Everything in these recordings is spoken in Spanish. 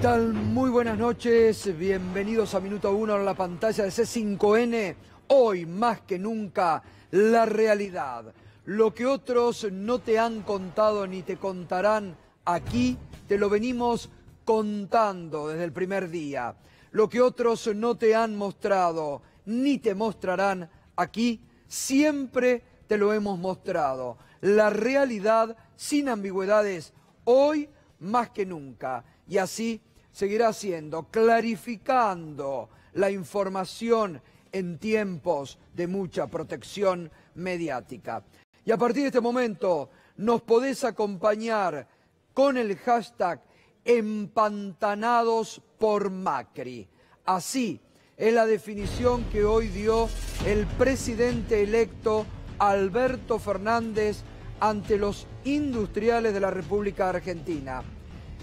tal? Muy buenas noches, bienvenidos a Minuto 1 en la pantalla de C5N. Hoy, más que nunca, la realidad. Lo que otros no te han contado ni te contarán aquí, te lo venimos contando desde el primer día. Lo que otros no te han mostrado ni te mostrarán aquí, siempre te lo hemos mostrado. La realidad sin ambigüedades, hoy más que nunca. Y así seguirá siendo, clarificando la información en tiempos de mucha protección mediática. Y a partir de este momento nos podés acompañar con el hashtag empantanados por Macri. Así es la definición que hoy dio el presidente electo Alberto Fernández ante los industriales de la República Argentina.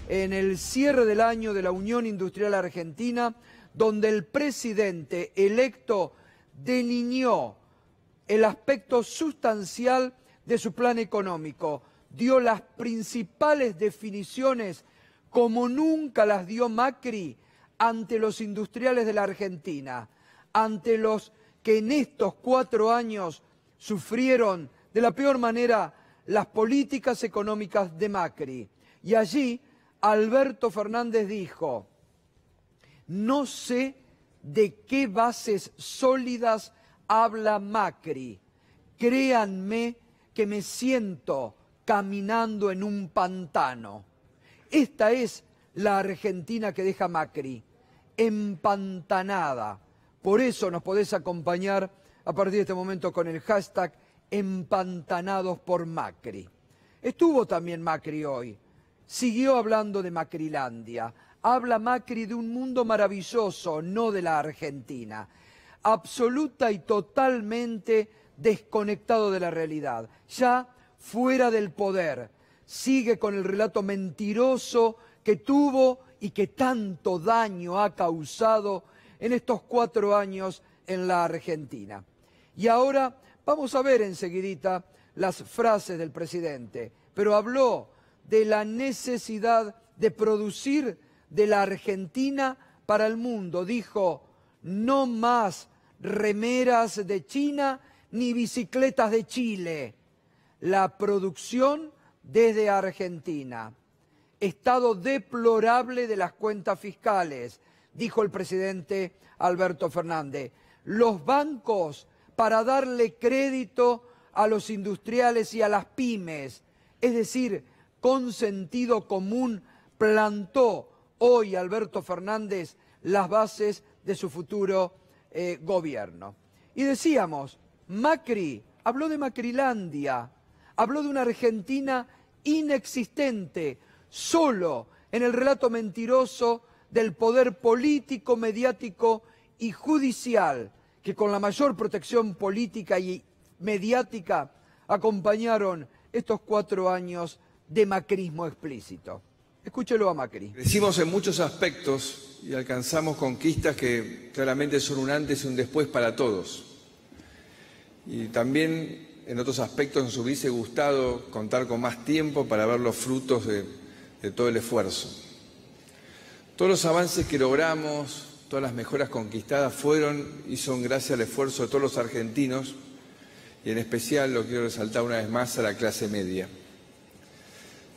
En el cierre del año de la Unión Industrial Argentina, donde el presidente electo delineó el aspecto sustancial de su plan económico, dio las principales definiciones como nunca las dio Macri ante los industriales de la Argentina, ante los que en estos 4 años sufrieron de la peor manera las políticas económicas de Macri. Y allí Alberto Fernández dijo: no sé de qué bases sólidas habla Macri. Créanme que me siento caminando en un pantano. Esta es la Argentina que deja Macri, empantanada. Por eso nos podés acompañar a partir de este momento con el hashtag empantanados por Macri. Estuvo también Macri hoy. Siguió hablando de Macrilandia. Habla Macri de un mundo maravilloso, no de la Argentina. Absoluta y totalmente desconectado de la realidad. Ya fuera del poder. Sigue con el relato mentiroso que tuvo y que tanto daño ha causado en estos 4 años en la Argentina. Y ahora vamos a ver enseguidita las frases del presidente. Pero habló de la necesidad de producir de la Argentina para el mundo. Dijo: no más remeras de China ni bicicletas de Chile. La producción desde Argentina. Estado deplorable de las cuentas fiscales, dijo el presidente Alberto Fernández. Los bancos, para darle crédito a los industriales y a las pymes, es decir, con sentido común, plantó hoy Alberto Fernández las bases de su futuro gobierno. Y decíamos, Macri habló de Macrilandia, habló de una Argentina inexistente, solo en el relato mentiroso del poder político, mediático y judicial, que con la mayor protección política y mediática acompañaron estos 4 años de macrismo explícito. Escúchelo a Macri. Crecimos en muchos aspectos y alcanzamos conquistas que claramente son un antes y un después para todos. Y también en otros aspectos nos hubiese gustado contar con más tiempo para ver los frutos de todo el esfuerzo. Todos los avances que logramos, todas las mejoras conquistadas fueron y son gracias al esfuerzo de todos los argentinos, y en especial, lo quiero resaltar una vez más, a la clase media.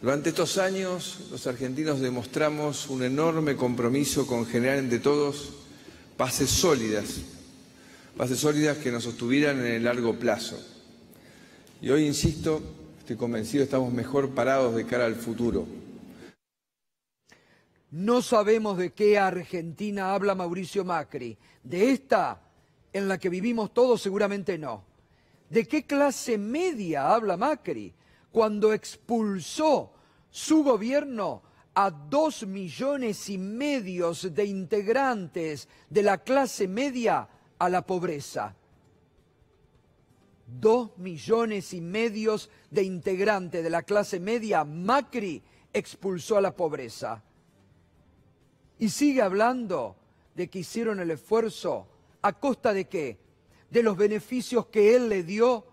Durante estos años, los argentinos demostramos un enorme compromiso con generar entre todos bases sólidas que nos sostuvieran en el largo plazo. Y hoy, insisto, estoy convencido, estamos mejor parados de cara al futuro. No sabemos de qué Argentina habla Mauricio Macri. De esta, en la que vivimos todos, seguramente no. ¿De qué clase media habla Macri cuando expulsó su gobierno a 2,5 millones de integrantes de la clase media a la pobreza? 2,5 millones de integrantes de la clase media, Macri expulsó a la pobreza. Y sigue hablando de que hicieron el esfuerzo, ¿a costa de qué? De los beneficios que él le dio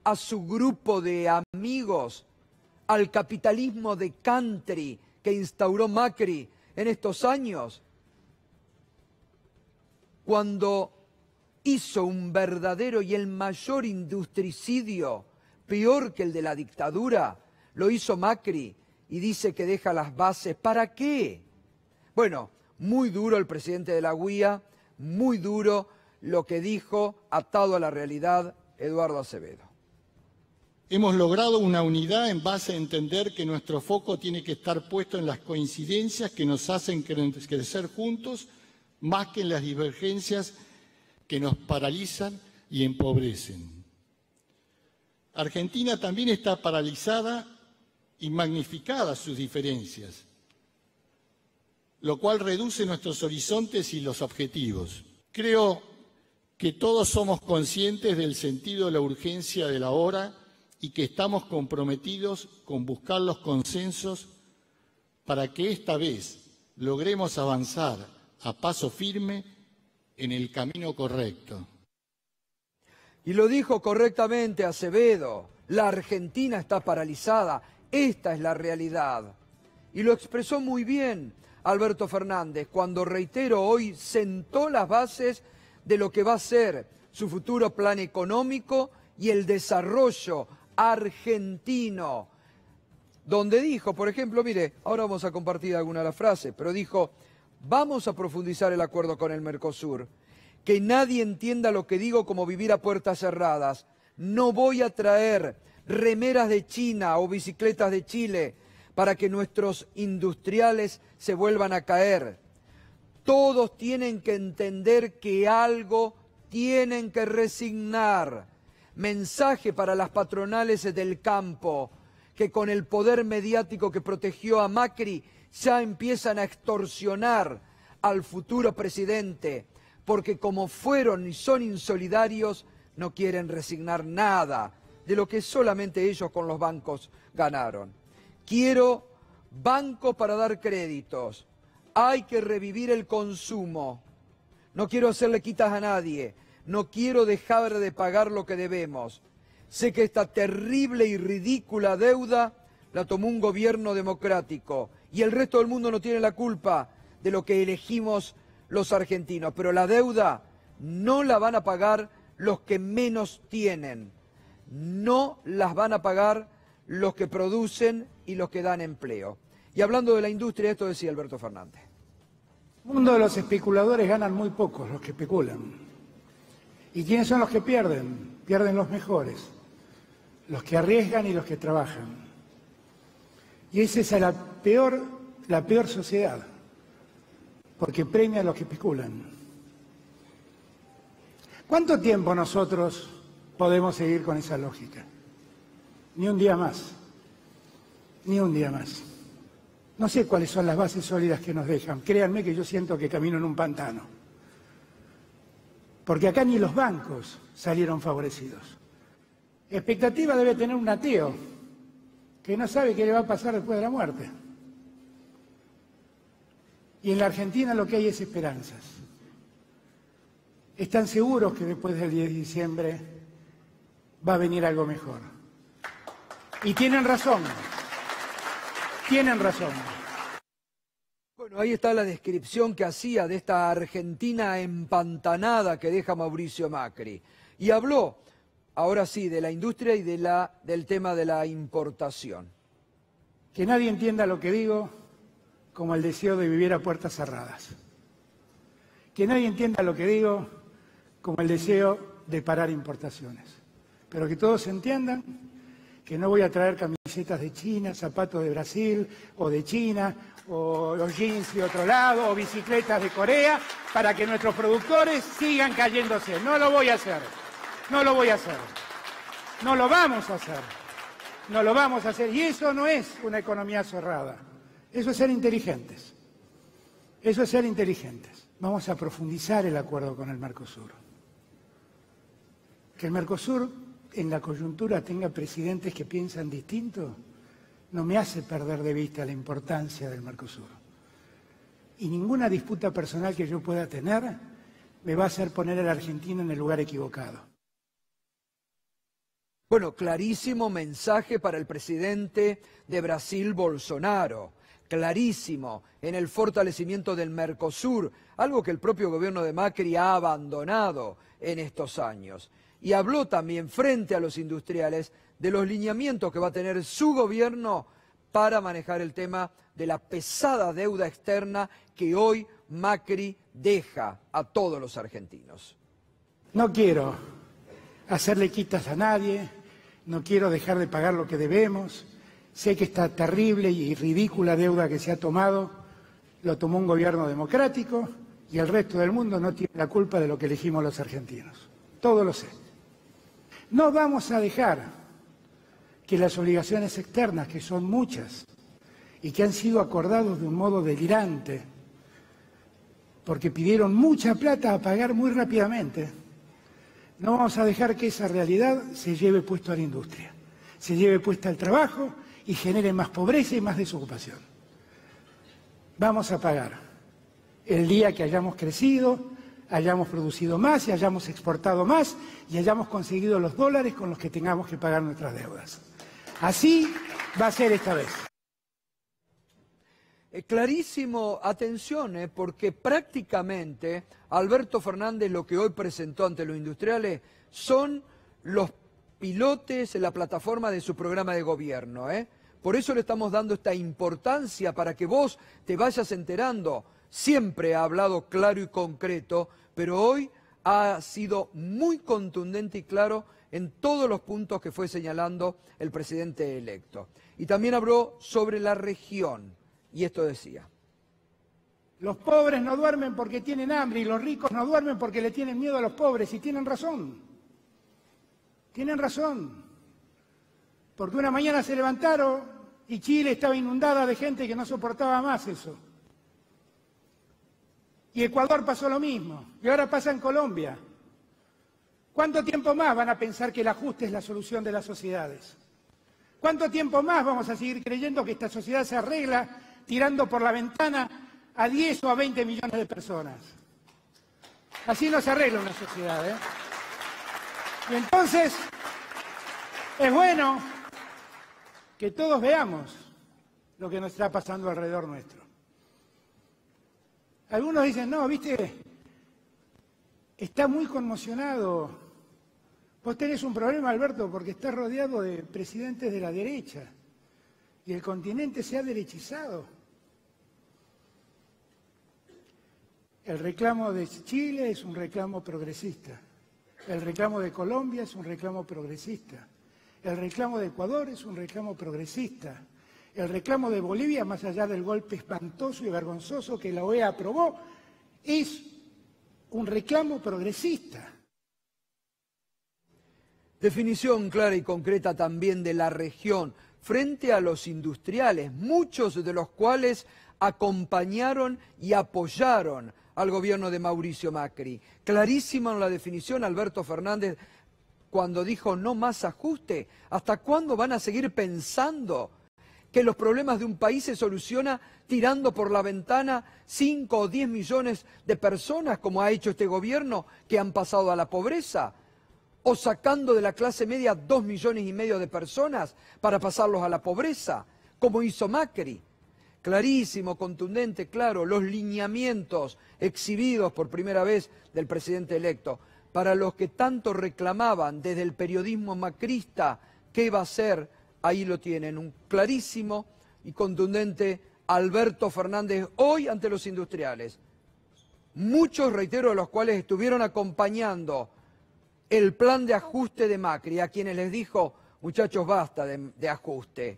a su grupo de amigos, al capitalismo de country que instauró Macri en estos años, cuando hizo un verdadero y el mayor industricidio, peor que el de la dictadura, lo hizo Macri y dice que deja las bases. ¿Para qué? Bueno, muy duro el presidente de la UIA, muy duro lo que dijo, atado a la realidad, Eduardo Acevedo. Hemos logrado una unidad en base a entender que nuestro foco tiene que estar puesto en las coincidencias que nos hacen crecer juntos, más que en las divergencias que nos paralizan y empobrecen. Argentina también está paralizada y magnificada sus diferencias, lo cual reduce nuestros horizontes y los objetivos. Creo que todos somos conscientes del sentido de la urgencia de la hora y que estamos comprometidos con buscar los consensos para que esta vez logremos avanzar a paso firme en el camino correcto. Y lo dijo correctamente Acevedo, la Argentina está paralizada, esta es la realidad. Y lo expresó muy bien Alberto Fernández cuando, reitero, hoy sentó las bases de lo que va a ser su futuro plan económico y el desarrollo argentino, donde dijo, por ejemplo, mire, ahora vamos a compartir alguna de las frases, pero dijo, vamos a profundizar el acuerdo con el Mercosur, que nadie entienda lo que digo como vivir a puertas cerradas, no voy a traer remeras de China o bicicletas de Chile para que nuestros industriales se vuelvan a caer. Todos tienen que entender que algo tienen que resignar. Mensaje para las patronales del campo, que con el poder mediático que protegió a Macri ya empiezan a extorsionar al futuro presidente, porque como fueron y son insolidarios, no quieren resignar nada de lo que solamente ellos con los bancos ganaron. Quiero bancos para dar créditos, hay que revivir el consumo, no quiero hacerle quitas a nadie, no quiero dejar de pagar lo que debemos. Sé que esta terrible y ridícula deuda la tomó un gobierno democrático y el resto del mundo no tiene la culpa de lo que elegimos los argentinos, pero la deuda no la van a pagar los que menos tienen, no las van a pagar los que producen y los que dan empleo. Y hablando de la industria, esto decía Alberto Fernández. En el mundo de los especuladores ganan muy pocos los que especulan. ¿Y quiénes son los que pierden? Pierden los mejores, los que arriesgan y los que trabajan. Y esa es la peor sociedad, porque premia a los que especulan. ¿Cuánto tiempo nosotros podemos seguir con esa lógica? Ni un día más, ni un día más. No sé cuáles son las bases sólidas que nos dejan. Créanme que yo siento que camino en un pantano. Porque acá ni los bancos salieron favorecidos. Expectativa debe tener un ateo que no sabe qué le va a pasar después de la muerte. Y en la Argentina lo que hay es esperanzas. Están seguros que después del 10 de diciembre va a venir algo mejor. Y tienen razón. Tienen razón. Bueno, ahí está la descripción que hacía de esta Argentina empantanada que deja Mauricio Macri. Y habló, ahora sí, de la industria y del tema de la importación. Que nadie entienda lo que digo como el deseo de vivir a puertas cerradas. Que nadie entienda lo que digo como el deseo de parar importaciones. Pero que todos entiendan que no voy a traer camisetas de China, zapatos de Brasil o de China, o los jeans de otro lado, o bicicletas de Corea, para que nuestros productores sigan cayéndose. No lo voy a hacer. No lo voy a hacer. No lo vamos a hacer. No lo vamos a hacer. Y eso no es una economía cerrada. Eso es ser inteligentes. Eso es ser inteligentes. Vamos a profundizar el acuerdo con el Mercosur. Que el Mercosur en la coyuntura tenga presidentes que piensan distinto, no me hace perder de vista la importancia del Mercosur. Y ninguna disputa personal que yo pueda tener me va a hacer poner a la Argentina en el lugar equivocado. Bueno, clarísimo mensaje para el presidente de Brasil, Bolsonaro. clarísimo en el fortalecimiento del Mercosur, algo que el propio gobierno de Macri ha abandonado en estos años. Y habló también frente a los industriales de los lineamientos que va a tener su gobierno para manejar el tema de la pesada deuda externa que hoy Macri deja a todos los argentinos. No quiero hacerle quitas a nadie, no quiero dejar de pagar lo que debemos. Sé que esta terrible y ridícula deuda que se ha tomado, lo tomó un gobierno democrático y el resto del mundo no tiene la culpa de lo que elegimos los argentinos. Todo lo sé. No vamos a dejar que las obligaciones externas, que son muchas y que han sido acordados de un modo delirante, porque pidieron mucha plata a pagar muy rápidamente, no vamos a dejar que esa realidad se lleve puesto a la industria, se lleve puesta al trabajo y genere más pobreza y más desocupación. Vamos a pagar el día que hayamos crecido, hayamos producido más y hayamos exportado más y hayamos conseguido los dólares con los que tengamos que pagar nuestras deudas. Así va a ser esta vez. Clarísimo, atención, porque prácticamente Alberto Fernández lo que hoy presentó ante los industriales son los pilotes en la plataforma de su programa de gobierno. Por eso le estamos dando esta importancia para que vos te vayas enterando. Siempre ha hablado claro y concreto, pero hoy ha sido muy contundente y claro en todos los puntos que fue señalando el presidente electo. Y también habló sobre la región, y esto decía. Los pobres no duermen porque tienen hambre y los ricos no duermen porque le tienen miedo a los pobres, y tienen razón. Tienen razón. Porque una mañana se levantaron y Chile estaba inundada de gente que no soportaba más eso. Y Ecuador pasó lo mismo, y ahora pasa en Colombia. ¿Cuánto tiempo más van a pensar que el ajuste es la solución de las sociedades? ¿Cuánto tiempo más vamos a seguir creyendo que esta sociedad se arregla tirando por la ventana a 10 o a 20 millones de personas? Así no se arregla una sociedad, Y entonces, es bueno que todos veamos lo que nos está pasando alrededor nuestro. Algunos dicen, no, viste, está muy conmocionado. Vos tenés un problema, Alberto, porque estás rodeado de presidentes de la derecha y el continente se ha derechizado. El reclamo de Chile es un reclamo progresista. El reclamo de Colombia es un reclamo progresista. El reclamo de Ecuador es un reclamo progresista. El reclamo de Bolivia, más allá del golpe espantoso y vergonzoso que la OEA aprobó, es un reclamo progresista. Definición clara y concreta también de la región frente a los industriales, muchos de los cuales acompañaron y apoyaron al gobierno de Mauricio Macri. Clarísima en la definición Alberto Fernández cuando dijo no más ajuste. ¿Hasta cuándo van a seguir pensando que los problemas de un país se soluciona tirando por la ventana 5 o 10 millones de personas, como ha hecho este gobierno, que han pasado a la pobreza? ¿O sacando de la clase media 2,5 millones de personas para pasarlos a la pobreza, como hizo Macri? Clarísimo, contundente, claro, los lineamientos exhibidos por primera vez del presidente electo, para los que tanto reclamaban desde el periodismo macrista, ¿qué va a hacer? Ahí lo tienen, un clarísimo y contundente Alberto Fernández hoy ante los industriales. Muchos, reitero, de los cuales estuvieron acompañando el plan de ajuste de Macri, a quienes les dijo, muchachos, basta de ajuste.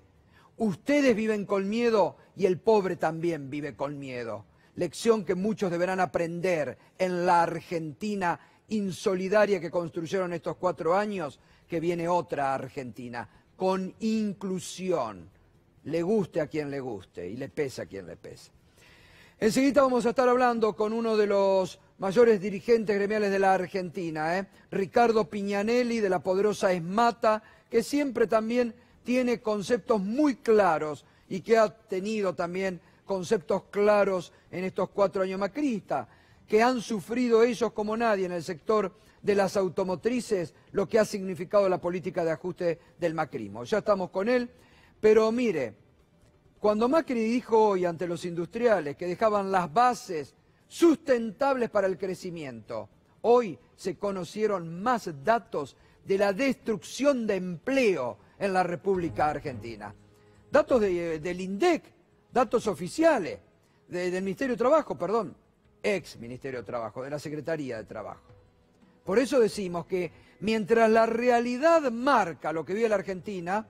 Ustedes viven con miedo y el pobre también vive con miedo. Lección que muchos deberán aprender en la Argentina insolidaria que construyeron estos 4 años, que viene otra Argentina, con inclusión, le guste a quien le guste y le pese a quien le pese. Enseguida vamos a estar hablando con uno de los mayores dirigentes gremiales de la Argentina, Ricardo Piñanelli, de la poderosa ESMATA, que siempre también tiene conceptos muy claros y que ha tenido también conceptos claros en estos 4 años macristas, que han sufrido ellos como nadie en el sector de las automotrices lo que ha significado la política de ajuste del macrismo. Ya estamos con él, pero mire, Cuando Macri dijo hoy ante los industriales que dejaban las bases sustentables para el crecimiento, hoy se conocieron más datos de la destrucción de empleo en la República Argentina. Datos del INDEC, datos oficiales, del Ministerio de Trabajo, perdón, ex Ministerio de Trabajo, de la Secretaría de Trabajo. Por eso decimos que mientras la realidad marca lo que vive la Argentina,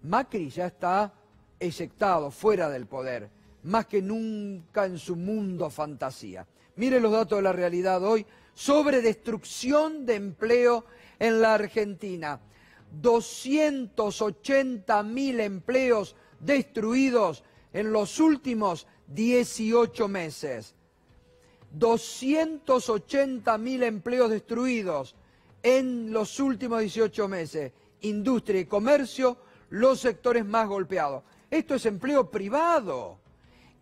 Macri ya está eyectado, fuera del poder, más que nunca en su mundo fantasía. Mire los datos de la realidad hoy sobre destrucción de empleo en la Argentina. 280.000 empleos destruidos en los últimos 18 meses. 280.000 empleos destruidos en los últimos 18 meses. Industria y comercio, los sectores más golpeados. Esto es empleo privado.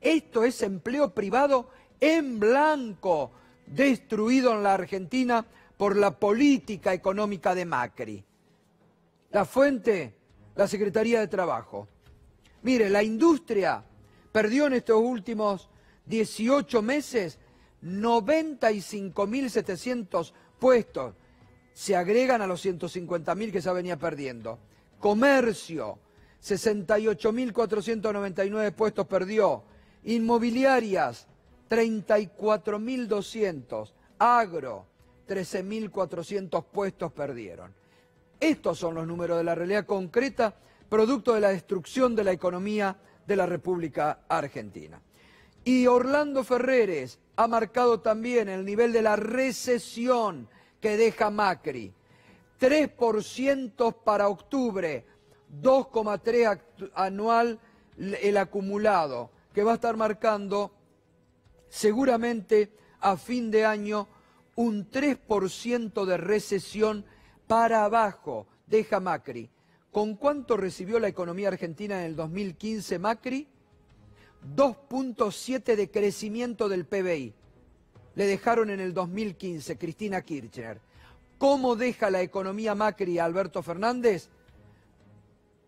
Esto es empleo privado en blanco, destruido en la Argentina por la política económica de Macri. La fuente, la Secretaría de Trabajo. Mire, la industria perdió en estos últimos 18 meses 95.700 puestos. Se agregan a los 150.000 que ya venía perdiendo. Comercio, 68.499 puestos perdió. Inmobiliarias, 34.200. Agro, 13.400 puestos perdieron. Estos son los números de la realidad concreta, producto de la destrucción de la economía de la República Argentina. Y Orlando Ferreres ha marcado también el nivel de la recesión que deja Macri. 3% para octubre, 2,3% anual el acumulado, que va a estar marcando seguramente a fin de año un 3% de recesión para abajo, deja Macri. ¿Con cuánto recibió la economía argentina en el 2015 Macri? 2,7 de crecimiento del PBI. Le dejaron en el 2015 Cristina Kirchner. ¿Cómo deja la economía Macri a Alberto Fernández?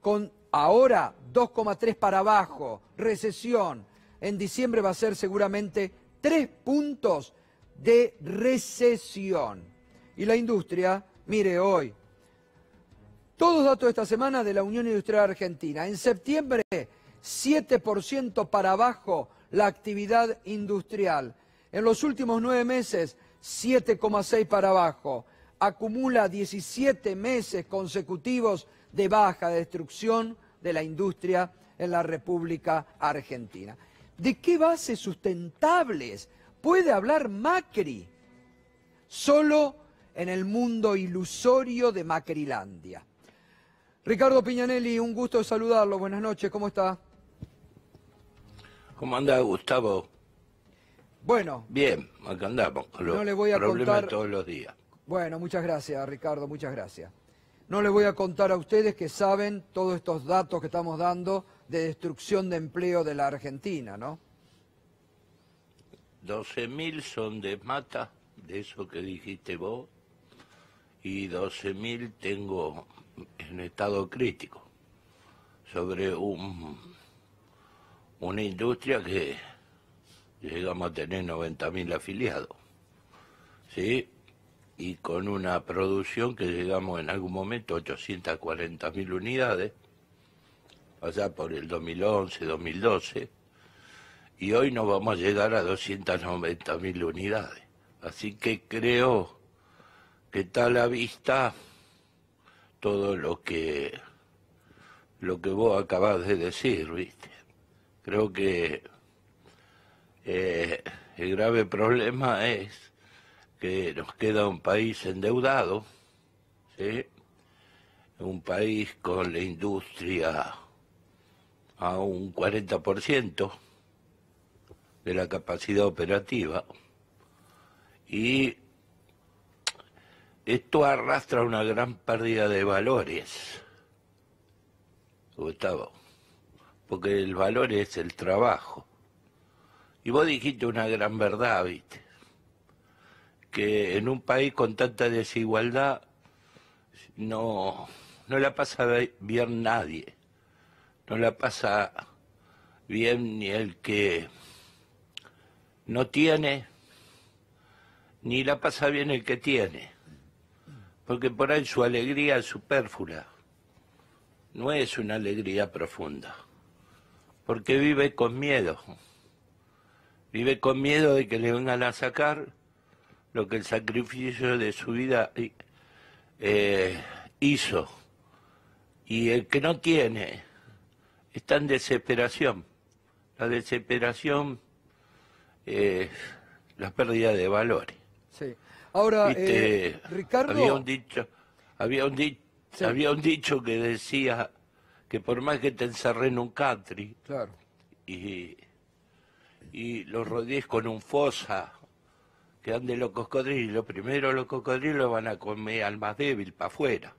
Con ahora 2,3 para abajo, recesión. En diciembre va a ser seguramente 3 puntos de recesión. Y la industria, mire hoy, todos datos de esta semana de la Unión Industrial Argentina. En septiembre, 7% para abajo la actividad industrial. En los últimos 9 meses, 7,6 para abajo. Acumula 17 meses consecutivos de baja, de destrucción de la industria en la República Argentina. ¿De qué bases sustentables puede hablar Macri? Solo en el mundo ilusorio de Macrilandia. Ricardo Piñanelli, un gusto saludarlo. Buenas noches, ¿cómo está? ¿Cómo anda, Gustavo? Bueno. Bien, acá andamos con los no le voy a problemas contar... todos los días. Bueno, muchas gracias, Ricardo, muchas gracias. No les voy a contar a ustedes que saben todos estos datos que estamos dando de destrucción de empleo de la Argentina, ¿no? 12.000 son de Mata, de eso que dijiste vos, y 12.000 tengo en estado crítico, sobre una industria que llegamos a tener 90.000 afiliados, ¿sí? Y con una producción que llegamos en algún momento a 840.000 unidades, allá por el 2011, 2012, y hoy nos vamos a llegar a 290.000 unidades. Así que creo que está a la vista todo lo que vos acabás de decir, ¿viste? Creo que el grave problema es que nos queda un país endeudado, ¿sí? Un país con la industria a un 40% de la capacidad operativa, y esto arrastra una gran pérdida de valores, Gustavo, porque el valor es el trabajo. Y vos dijiste una gran verdad, ¿viste? Que en un país con tanta desigualdad no la pasa bien nadie, no la pasa bien ni el que no tiene, ni la pasa bien el que tiene, porque por ahí su alegría es superflua, no es una alegría profunda, porque vive con miedo de que le vengan a sacar lo que el sacrificio de su vida hizo. Y el que no tiene está en desesperación. La desesperación es la pérdida de valores. Sí. Ahora, ¿Viste? Ricardo... Había un dicho que decía que por más que te encerré en un country Claro. y lo rodees con un fosa que ande los cocodrilos, primero los cocodrilos van a comer al más débil para afuera.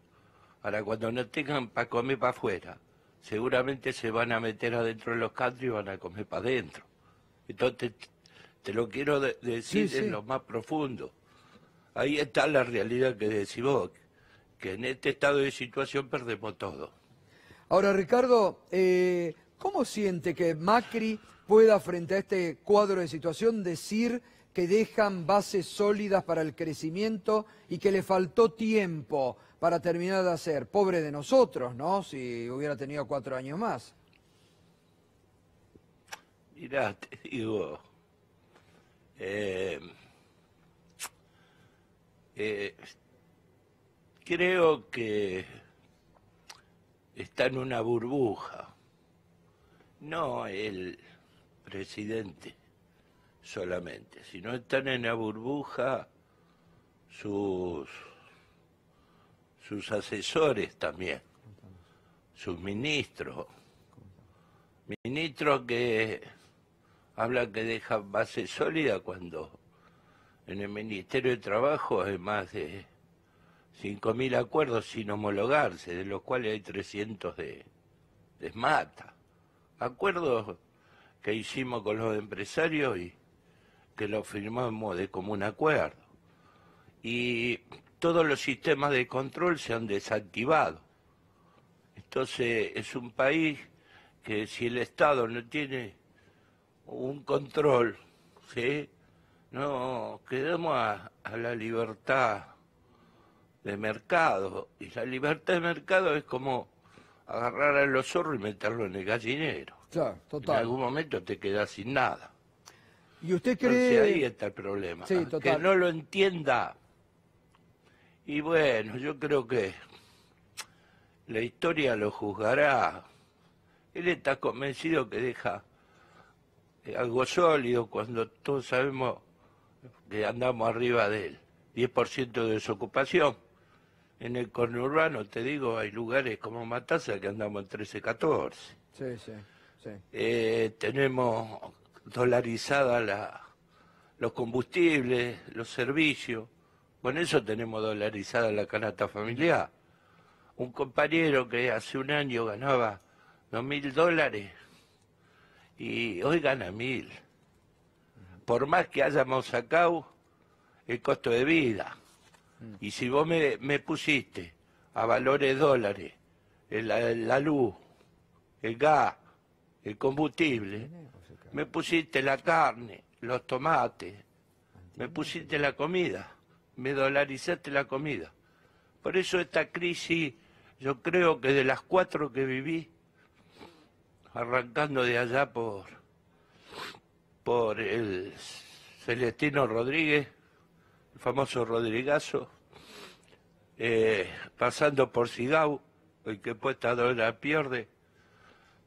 Ahora, cuando no tengan para comer para afuera, seguramente se van a meter adentro de los country y van a comer para adentro. Entonces, te lo quiero decir Sí, sí. en lo más profundo. Ahí está la realidad que decís vos, que en este estado de situación perdemos todo. Ahora, Ricardo, ¿cómo siente que Macri pueda, frente a este cuadro de situación, decir que dejan bases sólidas para el crecimiento y que le faltó tiempo para terminar de hacer? Pobre de nosotros, ¿no? Si hubiera tenido 4 años más. Mirá, te digo, creo que está en una burbuja, no el presidente solamente, sino están en la burbuja sus asesores también, sus ministros que hablan que dejan base sólida cuando en el Ministerio de Trabajo hay más de 5.000 acuerdos sin homologarse, de los cuales hay 300 de mata. Acuerdos que hicimos con los empresarios y que los firmamos de común acuerdo. Y todos los sistemas de control se han desactivado. Entonces es un país que si el Estado no tiene un control, ¿sí?, no quedamos a la libertad de mercado. Y la libertad de mercado es como agarrar a los zorros y meterlo en el gallinero. Claro, En total. algún momento te quedas sin nada. ¿Y usted Entonces cree...? ahí está el problema. Sí, Que total. no lo entienda. Y bueno, yo creo que la historia lo juzgará. Él está convencido que deja algo sólido cuando todos sabemos que andamos arriba del 10% de desocupación. En el conurbano, te digo, hay lugares como Matanza que andamos en 13, 14. Sí, sí, sí. Tenemos dolarizadas los combustibles, los servicios. Con eso tenemos dolarizada la canasta familiar. Un compañero que hace un año ganaba $2.000 y hoy gana 1.000. Por más que hayamos sacado el costo de vida. Y si vos me pusiste a valores dólares la luz, el gas, el combustible, me pusiste la carne, los tomates, me pusiste la comida, me dolarizaste la comida. Por eso esta crisis, yo creo que de las 4 que viví, arrancando de allá por el Celestino Rodríguez, el famoso Rodrigazo, pasando por Sigau, el que puesta la pierde,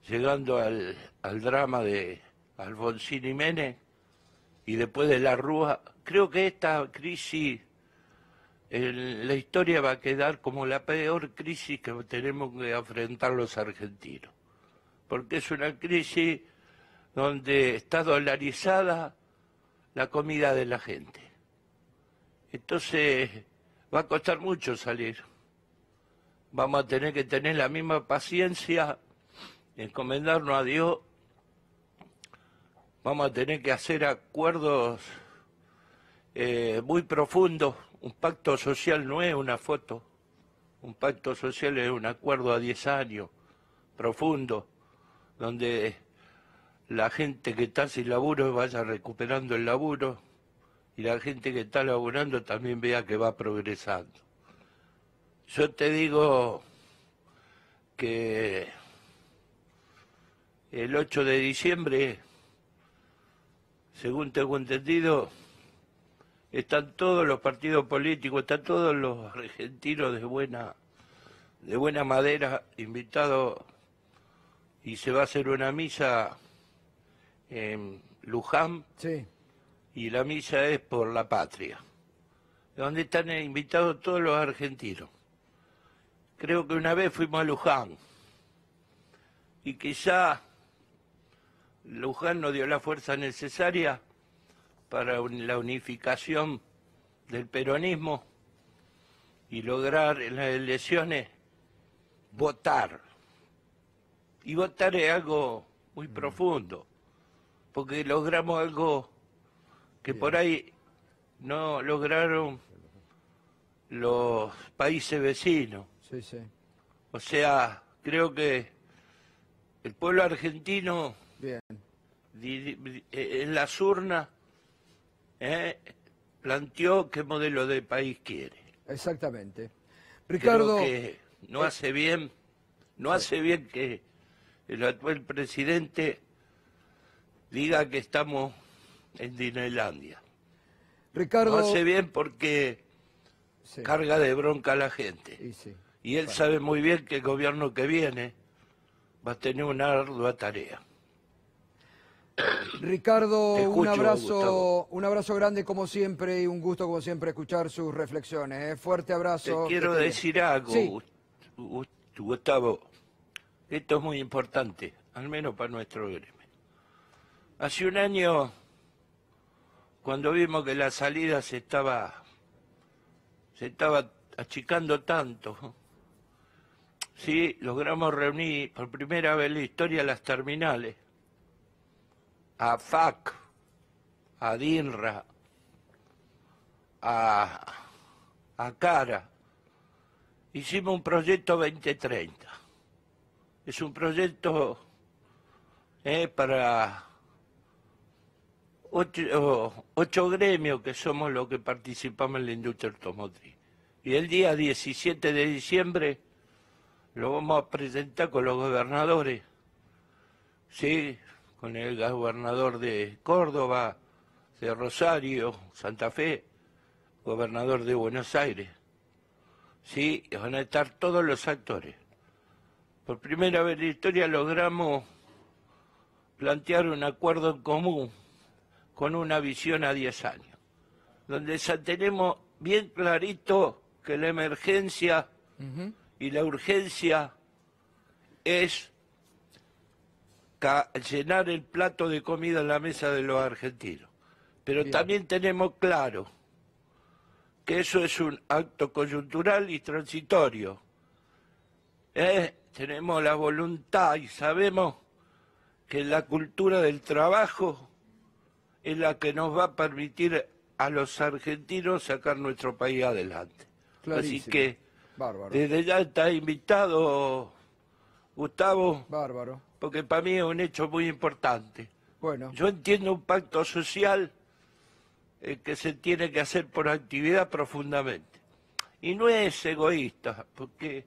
llegando al drama de Alfonsín y Menem, y después de la Rúa. Creo que esta crisis en la historia va a quedar como la peor crisis que tenemos que afrontar los argentinos, porque es una crisis donde está dolarizada la comida de la gente. Entonces va a costar mucho salir. Vamos a tener que tener la misma paciencia, encomendarnos a Dios. Vamos a tener que hacer acuerdos muy profundos. Un pacto social no es una foto. Un pacto social es un acuerdo a 10 años, profundo, donde la gente que está sin laburo vaya recuperando el laburo y la gente que está laburando también vea que va progresando. Yo te digo que el 8 de diciembre, según tengo entendido, están todos los partidos políticos, están todos los argentinos de buena madera invitados y se va a hacer una misa en Luján. Sí. Y la misa es por la patria, donde están invitados todos los argentinos. Creo que una vez fuimos a Luján y quizá Luján nos dio la fuerza necesaria para la unificación del peronismo y lograr en las elecciones votar. Y votar es algo muy profundo, porque logramos algo que por ahí no lograron los países vecinos. Sí, sí. O sea, creo que el pueblo argentino Bien. en las urnas planteó qué modelo de país quiere. Exactamente. Ricardo, Creo que no hace bien que el actual presidente diga que estamos en Disneylandia. Ricardo, No hace bien porque sí, carga de bronca a la gente. y sí. Y él sabe muy bien que el gobierno que viene va a tener una ardua tarea. Ricardo, Te escucho, Gustavo. un abrazo grande como siempre y un gusto como siempre escuchar sus reflexiones. Fuerte abrazo. Te quiero que esté decir bien. algo, Sí, Gustavo. Esto es muy importante, al menos para nuestro gremio. Hace un año, cuando vimos que la salida se estaba achicando tanto, sí, logramos reunir por primera vez en la historia las terminales, a FAC, a DINRA, a CARA. Hicimos un proyecto 2030. Es un proyecto para 8 gremios que somos los que participamos en la industria automotriz. Y el día 17 de diciembre lo vamos a presentar con los gobernadores, sí, con el gobernador de Córdoba, de Rosario, Santa Fe, gobernador de Buenos Aires. Sí, van a estar todos los actores. Por primera vez en la historia logramos plantear un acuerdo en común con una visión a 10 años, donde ya tenemos bien clarito que la emergencia y la urgencia es llenar el plato de comida en la mesa de los argentinos. Pero Bien. también tenemos claro que eso es un acto coyuntural y transitorio. Tenemos la voluntad y sabemos que la cultura del trabajo es la que nos va a permitir a los argentinos sacar nuestro país adelante. clarísimo. Así que Bárbaro. desde ya está invitado, Gustavo, Bárbaro. porque para mí es un hecho muy importante. Bueno, Yo entiendo un pacto social que se tiene que hacer por actividad profundamente. Y no es egoísta, porque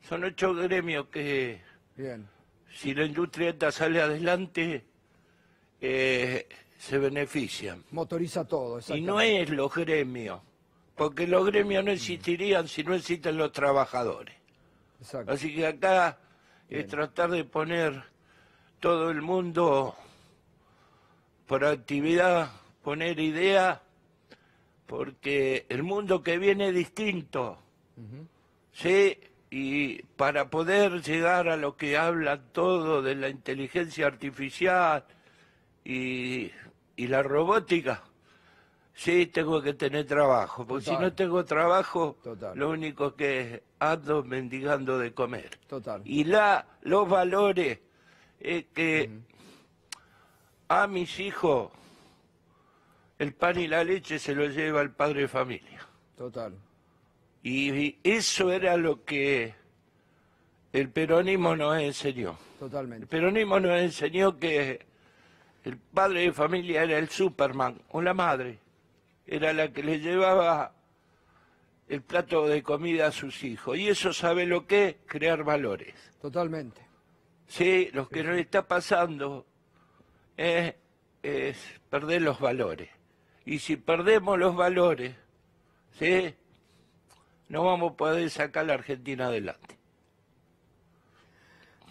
son 8 gremios que, bien. si la industria esta sale adelante, se benefician. Motoriza todo, Y exactamente. no es los gremios, porque los gremios no existirían si no existen los trabajadores. Exacto. Así que acá Bien. es tratar de poner todo el mundo por actividad, poner idea, porque el mundo que viene es distinto, ¿sí? Y para poder llegar a lo que hablan todo de la inteligencia artificial y la robótica, sí, tengo que tener trabajo, porque Total. si no tengo trabajo, Total. lo único que ando mendigando de comer. Total. Y los valores es que a mis hijos el pan y la leche se lo lleva el padre de familia. Total. Y eso era lo que el peronismo nos enseñó. El Totalmente. peronismo nos enseñó que El padre de familia era el Superman, o la madre. Era la que le llevaba el plato de comida a sus hijos. Y eso sabe lo que es crear valores. Totalmente. Sí, lo que nos está pasando es perder los valores. Y si perdemos los valores, ¿sí?, no vamos a poder sacar a la Argentina adelante.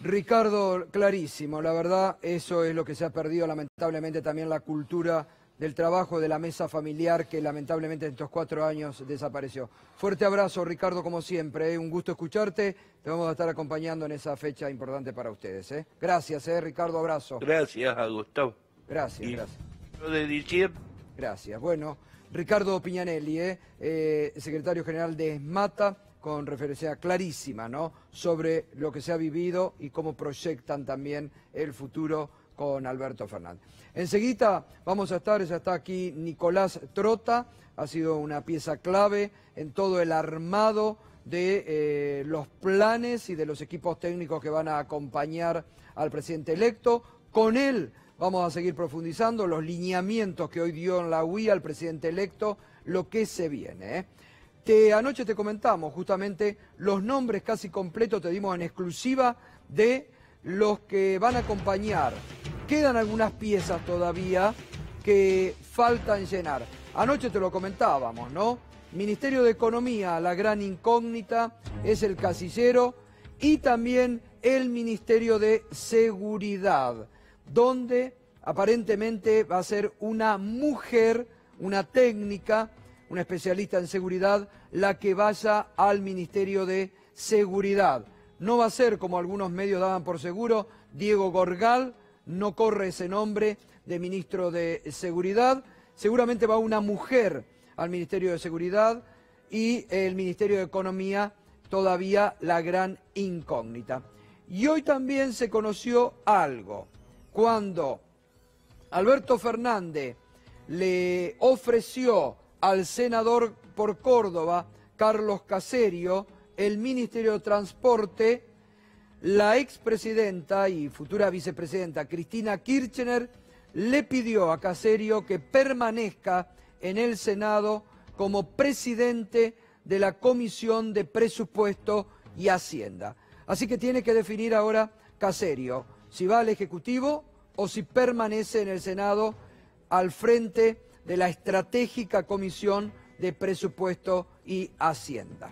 Ricardo, clarísimo, la verdad, eso es lo que se ha perdido lamentablemente también, la cultura del trabajo de la mesa familiar que lamentablemente en estos 4 años desapareció. Fuerte abrazo, Ricardo, como siempre, un gusto escucharte, te vamos a estar acompañando en esa fecha importante para ustedes. Gracias, Ricardo, abrazo. Gracias a Gustavo. Gracias, Y gracias. de diciembre. Gracias. Bueno, Ricardo Piñanelli, secretario general de ESMATA, con referencia clarísima, ¿no?, sobre lo que se ha vivido y cómo proyectan también el futuro con Alberto Fernández. Enseguida vamos a estar, ya está aquí Nicolás Trota, ha sido una pieza clave en todo el armado de los planes y de los equipos técnicos que van a acompañar al presidente electo. Con él vamos a seguir profundizando los lineamientos que hoy dio en la UIA al presidente electo, lo que se viene. Anoche te comentamos justamente los nombres casi completos, te dimos en exclusiva de los que van a acompañar. Quedan algunas piezas todavía que faltan llenar. Anoche te lo comentábamos, ¿no? Ministerio de Economía, la gran incógnita, es el casillero, y también el Ministerio de Seguridad, donde aparentemente va a ser una mujer, una técnica, una especialista en seguridad, la que vaya al Ministerio de Seguridad. No va a ser, como algunos medios daban por seguro, Diego Gorgal, no corre ese nombre de ministro de Seguridad. Seguramente va una mujer al Ministerio de Seguridad, y el Ministerio de Economía todavía la gran incógnita. Y hoy también se conoció algo, cuando Alberto Fernández le ofreció al senador por Córdoba, Carlos Caserio, el Ministerio de Transporte, la expresidenta y futura vicepresidenta Cristina Kirchner le pidió a Caserio que permanezca en el Senado como presidente de la Comisión de Presupuesto y Hacienda. Así que tiene que definir ahora Caserio si va al Ejecutivo o si permanece en el Senado al frente de la estratégica Comisión de Presupuesto y Hacienda.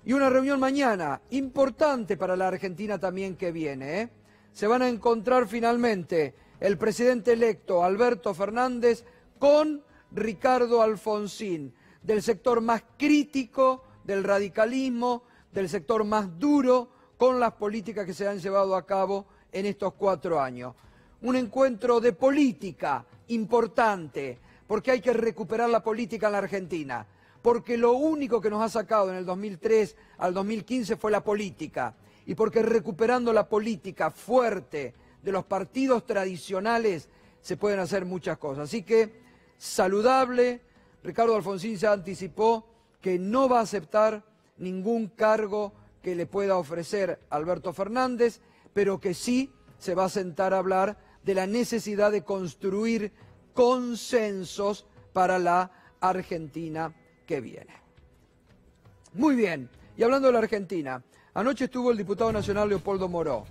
Y una reunión mañana importante para la Argentina también que viene. Se van a encontrar finalmente el presidente electo Alberto Fernández con Ricardo Alfonsín, del sector más crítico del radicalismo, del sector más duro con las políticas que se han llevado a cabo en estos 4 años. Un encuentro de política importante, porque hay que recuperar la política en la Argentina, porque lo único que nos ha sacado en el 2003 al 2015 fue la política, y porque recuperando la política fuerte de los partidos tradicionales se pueden hacer muchas cosas. Así que, saludable, Ricardo Alfonsín ya anticipó que no va a aceptar ningún cargo que le pueda ofrecer Alberto Fernández, pero que sí se va a sentar a hablar de la necesidad de construir consensos para la Argentina que viene. Muy bien, y hablando de la Argentina, anoche estuvo el diputado nacional Leopoldo Moró.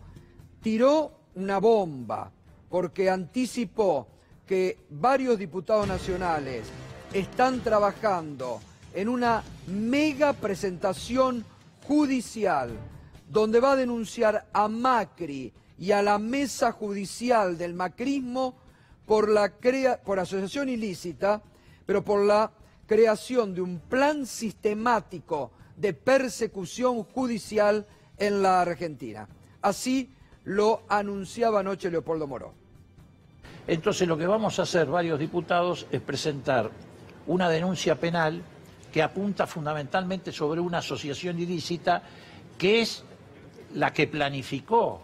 Tiró una bomba porque anticipó que varios diputados nacionales están trabajando en una mega presentación judicial donde va a denunciar a Macri y a la mesa judicial del macrismo por asociación ilícita, pero por la creación de un plan sistemático de persecución judicial en la Argentina. Así lo anunciaba anoche Leopoldo Moró. Entonces lo que vamos a hacer varios diputados es presentar una denuncia penal que apunta fundamentalmente sobre una asociación ilícita que es la que planificó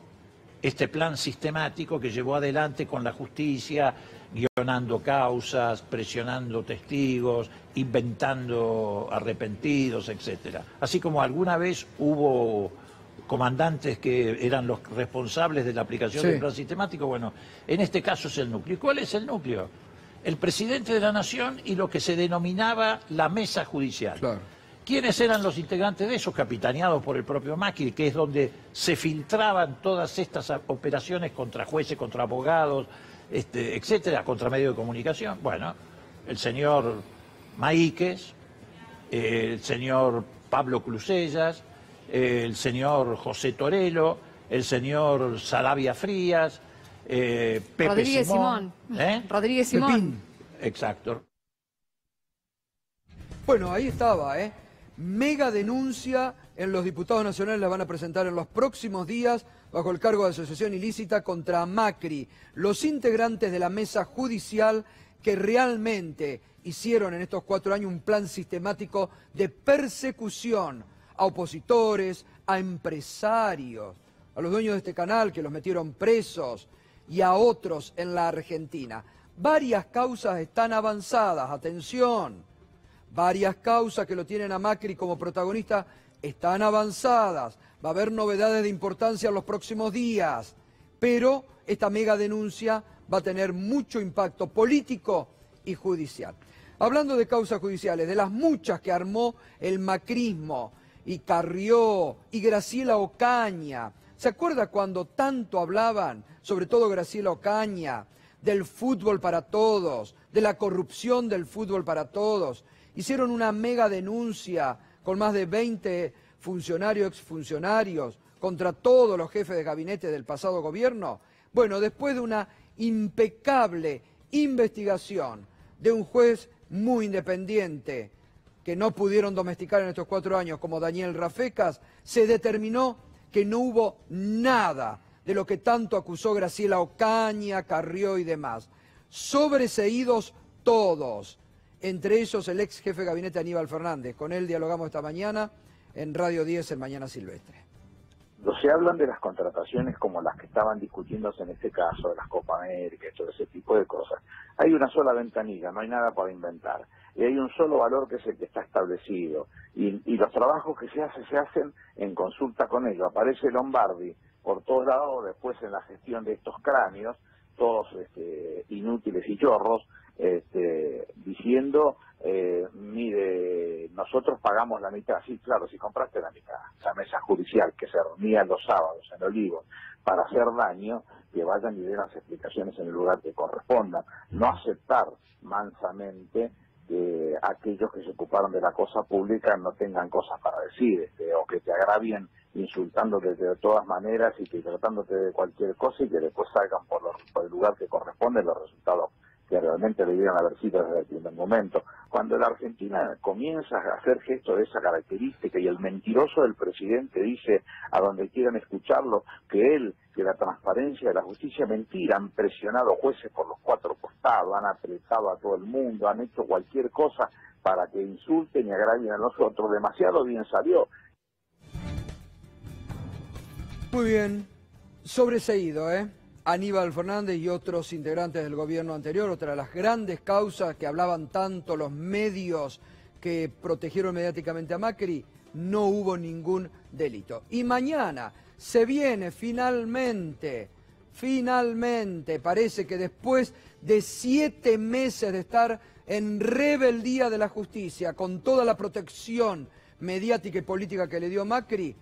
este plan sistemático que llevó adelante con la justicia, guionando causas, presionando testigos, inventando arrepentidos, etc. Así como alguna vez hubo comandantes que eran los responsables de la aplicación del plan sistemático. Bueno, en este caso es el núcleo. ¿Y cuál es el núcleo? El presidente de la Nación y lo que se denominaba la mesa judicial. Claro. ¿Quiénes eran los integrantes de eso? Capitaneados por el propio Macri, que es donde se filtraban todas estas operaciones contra jueces, contra abogados, etcétera, contra medios de comunicación. Bueno, el señor Maíquez, el señor Pablo Crusellas, el señor José Torello, el señor Saravia Frías, Pepe Rodríguez Simón. Rodríguez Simón. Pepín. Exacto. Bueno, ahí estaba, mega denuncia en los diputados nacionales, la van a presentar en los próximos días bajo el cargo de asociación ilícita contra Macri, los integrantes de la mesa judicial que realmente hicieron en estos 4 años un plan sistemático de persecución a opositores, a empresarios, a los dueños de este canal que los metieron presos y a otros en la Argentina. Varias causas están avanzadas, atención, varias causas que lo tienen a Macri como protagonista están avanzadas. Va a haber novedades de importancia en los próximos días, pero esta mega denuncia va a tener mucho impacto político y judicial. Hablando de causas judiciales, de las muchas que armó el macrismo, y Carrió, y Graciela Ocaña. ¿Se acuerda cuando tanto hablaban, sobre todo Graciela Ocaña, del fútbol para todos, de la corrupción del fútbol para todos? Hicieron una mega denuncia con más de 20 funcionarios, exfuncionarios, contra todos los jefes de gabinete del pasado gobierno. Bueno, después de una impecable investigación de un juez muy independiente, que no pudieron domesticar en estos 4 años, como Daniel Rafecas, se determinó que no hubo nada de lo que tanto acusó Graciela Ocaña, Carrió y demás. Sobreseídos todos, entre ellos el ex jefe de gabinete Aníbal Fernández. Con él dialogamos esta mañana en Radio 10 en Mañana Silvestre. Se hablan de las contrataciones como las que estaban discutiéndose en este caso, de las Copa América y todo ese tipo de cosas. Hay una sola ventanilla, no hay nada para inventar. Y hay un solo valor que es el que está establecido. Y los trabajos que se hacen en consulta con ellos. Aparece Lombardi por todos lados, después en la gestión de estos cráneos, todos inútiles y chorros, diciendo, mire, nosotros pagamos la mitad. Sí, claro, si compraste la mitad. La mesa judicial que se reunía los sábados en Olivos para hacer daño, que vayan y den las explicaciones en el lugar que corresponda. No aceptar mansamente que aquellos que se ocuparon de la cosa pública no tengan cosas para decir, o que te agravien insultándote de todas maneras y que tratándote de cualquier cosa y que después salgan por el lugar que corresponde los resultados que realmente debieran haber sido desde el primer momento. Cuando la Argentina comienza a hacer gestos de esa característica y el mentiroso del presidente dice, a donde quieran escucharlo, que la transparencia de la justicia, mentira, han presionado jueces por los 4 costados, han apretado a todo el mundo, han hecho cualquier cosa para que insulten y agravien a nosotros. Demasiado bien salió. Muy bien, sobreseído, Aníbal Fernández y otros integrantes del gobierno anterior, otra de las grandes causas que hablaban tanto los medios que protegieron mediáticamente a Macri, no hubo ningún delito. Y mañana se viene finalmente, parece que después de 7 meses de estar en rebeldía de la justicia, con toda la protección mediática y política que le dio Macri,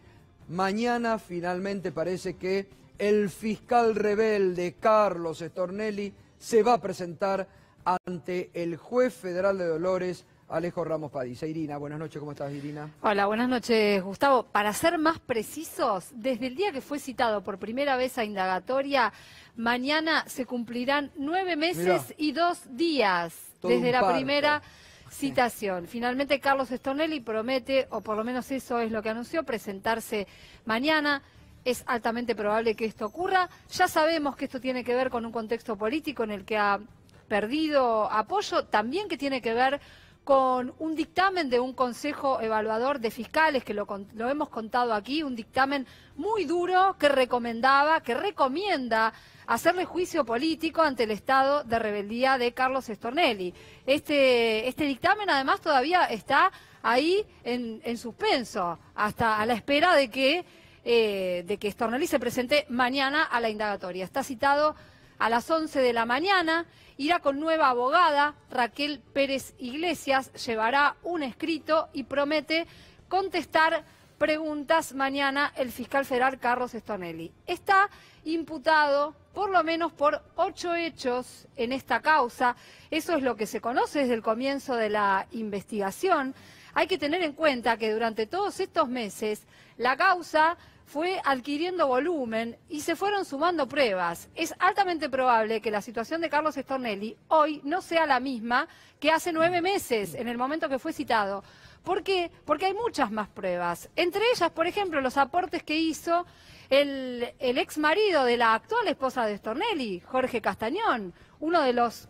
mañana finalmente parece que el fiscal rebelde Carlos Stornelli se va a presentar ante el juez federal de Dolores, Alejo Ramos Padilla. Irina, buenas noches, ¿cómo estás, Irina? Hola, buenas noches, Gustavo. Para ser más precisos, desde el día que fue citado por primera vez a indagatoria, mañana se cumplirán 9 meses y 2 días desde la primera citación. Finalmente, Carlos Stornelli promete, o por lo menos eso es lo que anunció, presentarse mañana. Es altamente probable que esto ocurra. Ya sabemos que esto tiene que ver con un contexto político en el que ha perdido apoyo, también que tiene que ver con un dictamen de un consejo evaluador de fiscales, que lo hemos contado aquí, un dictamen muy duro que recomienda hacerle juicio político ante el estado de rebeldía de Carlos Stornelli. Este dictamen además todavía está ahí en suspenso, hasta a la espera de que de que Stornelli se presente mañana a la indagatoria. Está citado a las 11 de la mañana, irá con nueva abogada, Raquel Pérez Iglesias, llevará un escrito y promete contestar preguntas mañana el fiscal federal Carlos Stornelli. Está imputado por lo menos por 8 hechos en esta causa. Eso es lo que se conoce desde el comienzo de la investigación. Hay que tener en cuenta que durante todos estos meses la causa fue adquiriendo volumen y se fueron sumando pruebas. Es altamente probable que la situación de Carlos Stornelli hoy no sea la misma que hace 9 meses, en el momento que fue citado. ¿Por qué? Porque hay muchas más pruebas. Entre ellas, por ejemplo, los aportes que hizo el ex marido de la actual esposa de Stornelli, Jorge Castañón, uno de los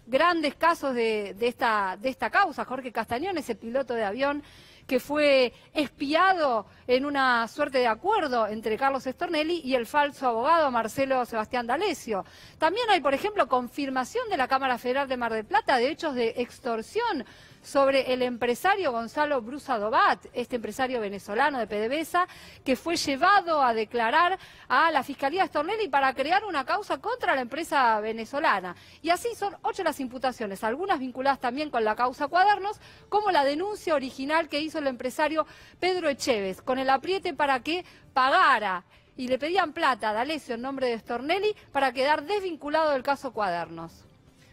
grandes casos de esta causa. Jorge Castañón, ese piloto de avión que fue espiado en una suerte de acuerdo entre Carlos Stornelli y el falso abogado Marcelo Sebastián D'Alessio. También hay, por ejemplo, confirmación de la Cámara Federal de Mar del Plata de hechos de extorsión sobre el empresario Gonzalo Brusa Dobat, este empresario venezolano de PDVSA, que fue llevado a declarar a la Fiscalía de Stornelli para crear una causa contra la empresa venezolana. Y así son 8 las imputaciones, algunas vinculadas también con la causa Cuadernos, como la denuncia original que hizo el empresario Pedro Echeves, con el apriete para que pagara, y le pedían plata a D'Alessio en nombre de Stornelli para quedar desvinculado del caso Cuadernos.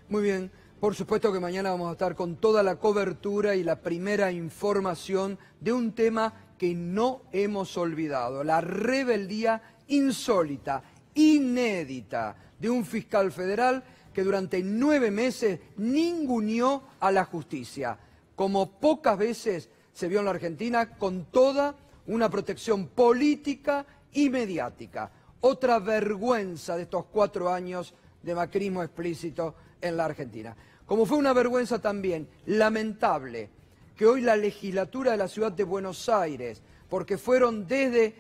Muy bien. Por supuesto que mañana vamos a estar con toda la cobertura y la primera información de un tema que no hemos olvidado, la rebeldía insólita, inédita de un fiscal federal que durante 9 meses ninguneó a la justicia, como pocas veces se vio en la Argentina, con toda una protección política y mediática. Otra vergüenza de estos 4 años de macrismo explícito en la Argentina. Como fue una vergüenza también lamentable que hoy la legislatura de la ciudad de Buenos Aires, porque fueron desde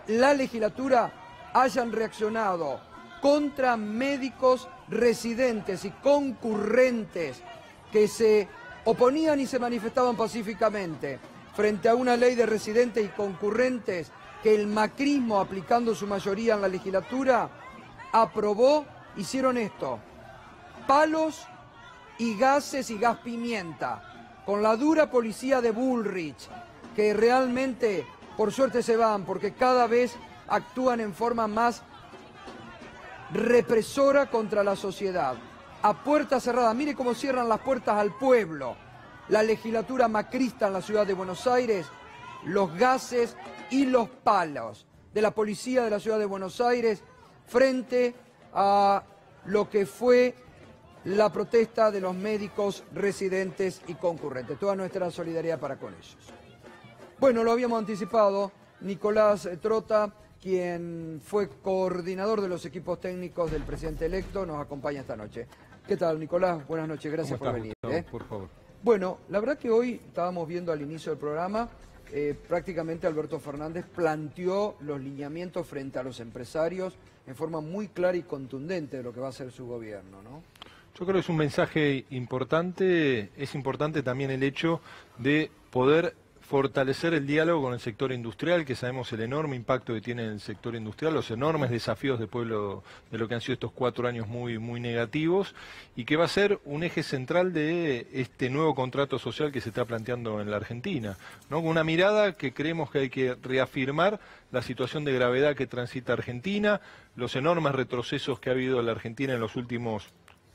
la legislatura, hayan reaccionado contra médicos residentes y concurrentes que se oponían y se manifestaban pacíficamente frente a una ley de residentes y concurrentes que el macrismo, aplicando su mayoría en la legislatura, aprobó. Hicieron esto: palos y gases y gas pimienta, con la dura policía de Bullrich, que realmente, por suerte se van, porque cada vez actúan en forma más represora contra la sociedad. A puerta cerrada, mire cómo cierran las puertas al pueblo. La legislatura macrista en la ciudad de Buenos Aires, los gases y los palos de la policía de la ciudad de Buenos Aires frente a lo que fue la protesta de los médicos residentes y concurrentes. Toda nuestra solidaridad para con ellos. Bueno, lo habíamos anticipado, Nicolás Trota, quien fue coordinador de los equipos técnicos del presidente electo, nos acompaña esta noche. ¿Qué tal, Nicolás? Buenas noches, gracias por venir. Por favor. Bueno, la verdad que hoy estábamos viendo al inicio del programa, prácticamente Alberto Fernández planteó los lineamientos frente a los empresarios en forma muy clara y contundente de lo que va a ser su gobierno, ¿no? Yo creo que es un mensaje importante. Es importante también el hecho de poder fortalecer el diálogo con el sector industrial, que sabemos el enorme impacto que tiene el sector industrial, los enormes desafíos de pueblo de lo que han sido estos 4 años muy negativos, y que va a ser un eje central de este nuevo contrato social que se está planteando en la Argentina, ¿no? Con una mirada que creemos que hay que reafirmar la situación de gravedad que transita Argentina, los enormes retrocesos que ha habido en la Argentina en los últimos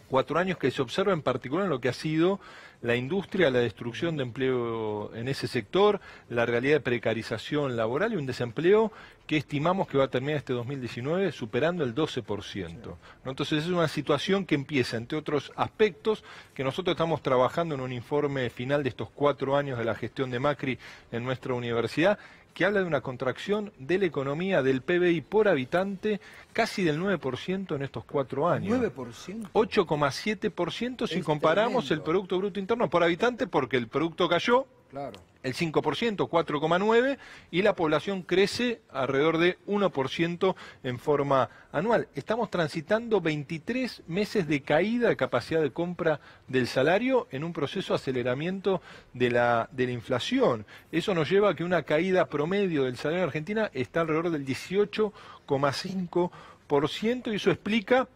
4 años, que se observa en particular en lo que ha sido la industria, la destrucción de empleo en ese sector, la realidad de precarización laboral y un desempleo que estimamos que va a terminar este 2019 superando el 12%. ¿No? Entonces es una situación que empieza, entre otros aspectos, que nosotros estamos trabajando en un informe final de estos 4 años de la gestión de Macri en nuestra universidad, que habla de una contracción de la economía, del PBI por habitante, casi del 9% en estos 4 años. ¿9%? 8,7% si comparamos el Producto Bruto Interno por habitante, porque el producto cayó, claro, el 5%, 4,9%, y la población crece alrededor de 1% en forma anual. Estamos transitando 23 meses de caída de capacidad de compra del salario en un proceso de aceleramiento de la inflación. Eso nos lleva a que una caída promedio del salario en Argentina está alrededor del 18,5%, y eso explica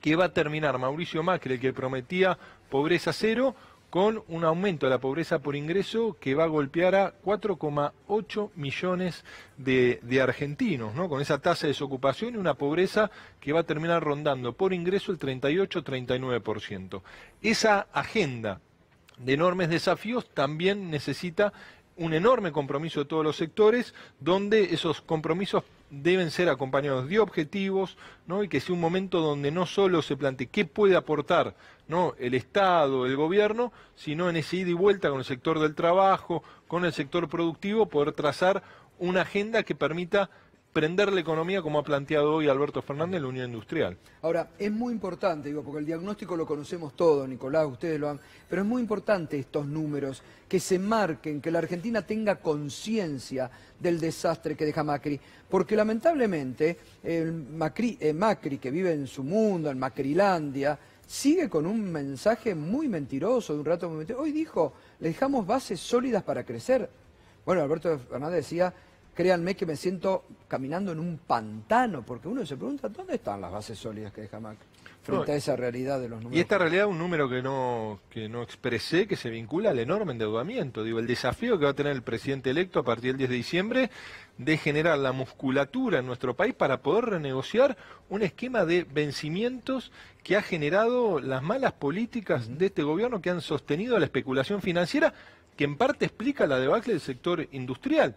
que va a terminar Mauricio Macri, el que prometía pobreza cero, con un aumento de la pobreza por ingreso que va a golpear a 4,8 millones de argentinos, ¿no? Con esa tasa de desocupación y una pobreza que va a terminar rondando por ingreso el 38-39%. Esa agenda de enormes desafíos también necesita un enorme compromiso de todos los sectores, donde esos compromisos deben ser acompañados de objetivos, ¿no? Y que sea un momento donde no solo se plantee qué puede aportar, ¿no?, el Estado, el gobierno, sino en ese ida y vuelta con el sector del trabajo, con el sector productivo, poder trazar una agenda que permita prender la economía como ha planteado hoy Alberto Fernández en la Unión Industrial. Ahora, es muy importante, digo, porque el diagnóstico lo conocemos todos, Nicolás, ustedes lo han, pero es muy importante estos números, que se marquen, que la Argentina tenga conciencia del desastre que deja Macri, porque lamentablemente Macri, que vive en su mundo, en Macrilandia, sigue con un mensaje muy mentiroso, de un rato muy mentiroso. Hoy dijo, le dejamos bases sólidas para crecer. Bueno, Alberto Fernández decía, créanme que me siento caminando en un pantano, porque uno se pregunta, ¿dónde están las bases sólidas que deja Macri? Frente a esa realidad de los números. Y esta realidad, un número que no expresé, que se vincula al enorme endeudamiento. Digo, el desafío que va a tener el presidente electo a partir del 10 de diciembre de generar la musculatura en nuestro país para poder renegociar un esquema de vencimientos que ha generado las malas políticas de este gobierno, que han sostenido la especulación financiera, que en parte explica la debacle del sector industrial.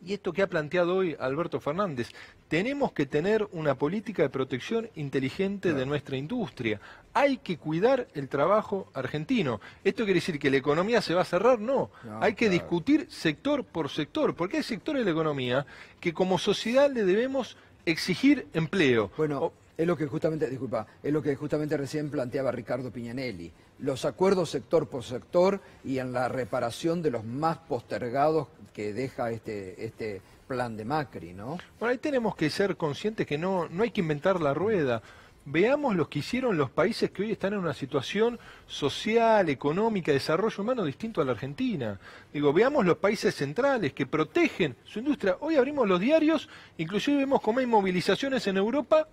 Y esto que ha planteado hoy Alberto Fernández, tenemos que tener una política de protección inteligente de nuestra industria. Hay que cuidar el trabajo argentino. ¿Esto quiere decir que la economía se va a cerrar? No. Hay que discutir sector por sector, porque hay sectores de la economía que como sociedad le debemos exigir empleo. Bueno, es lo que justamente, disculpa, es lo que justamente recién planteaba Ricardo Piñanelli. Los acuerdos sector por sector y en la reparación de los más postergados que deja este plan de Macri, ¿no? Bueno, ahí tenemos que ser conscientes que no hay que inventar la rueda. Veamos lo que hicieron los países que hoy están en una situación social, económica, de desarrollo humano distinto a la Argentina. Digo, veamos los países centrales que protegen su industria. Hoy abrimos los diarios, inclusive vemos cómo hay movilizaciones en Europa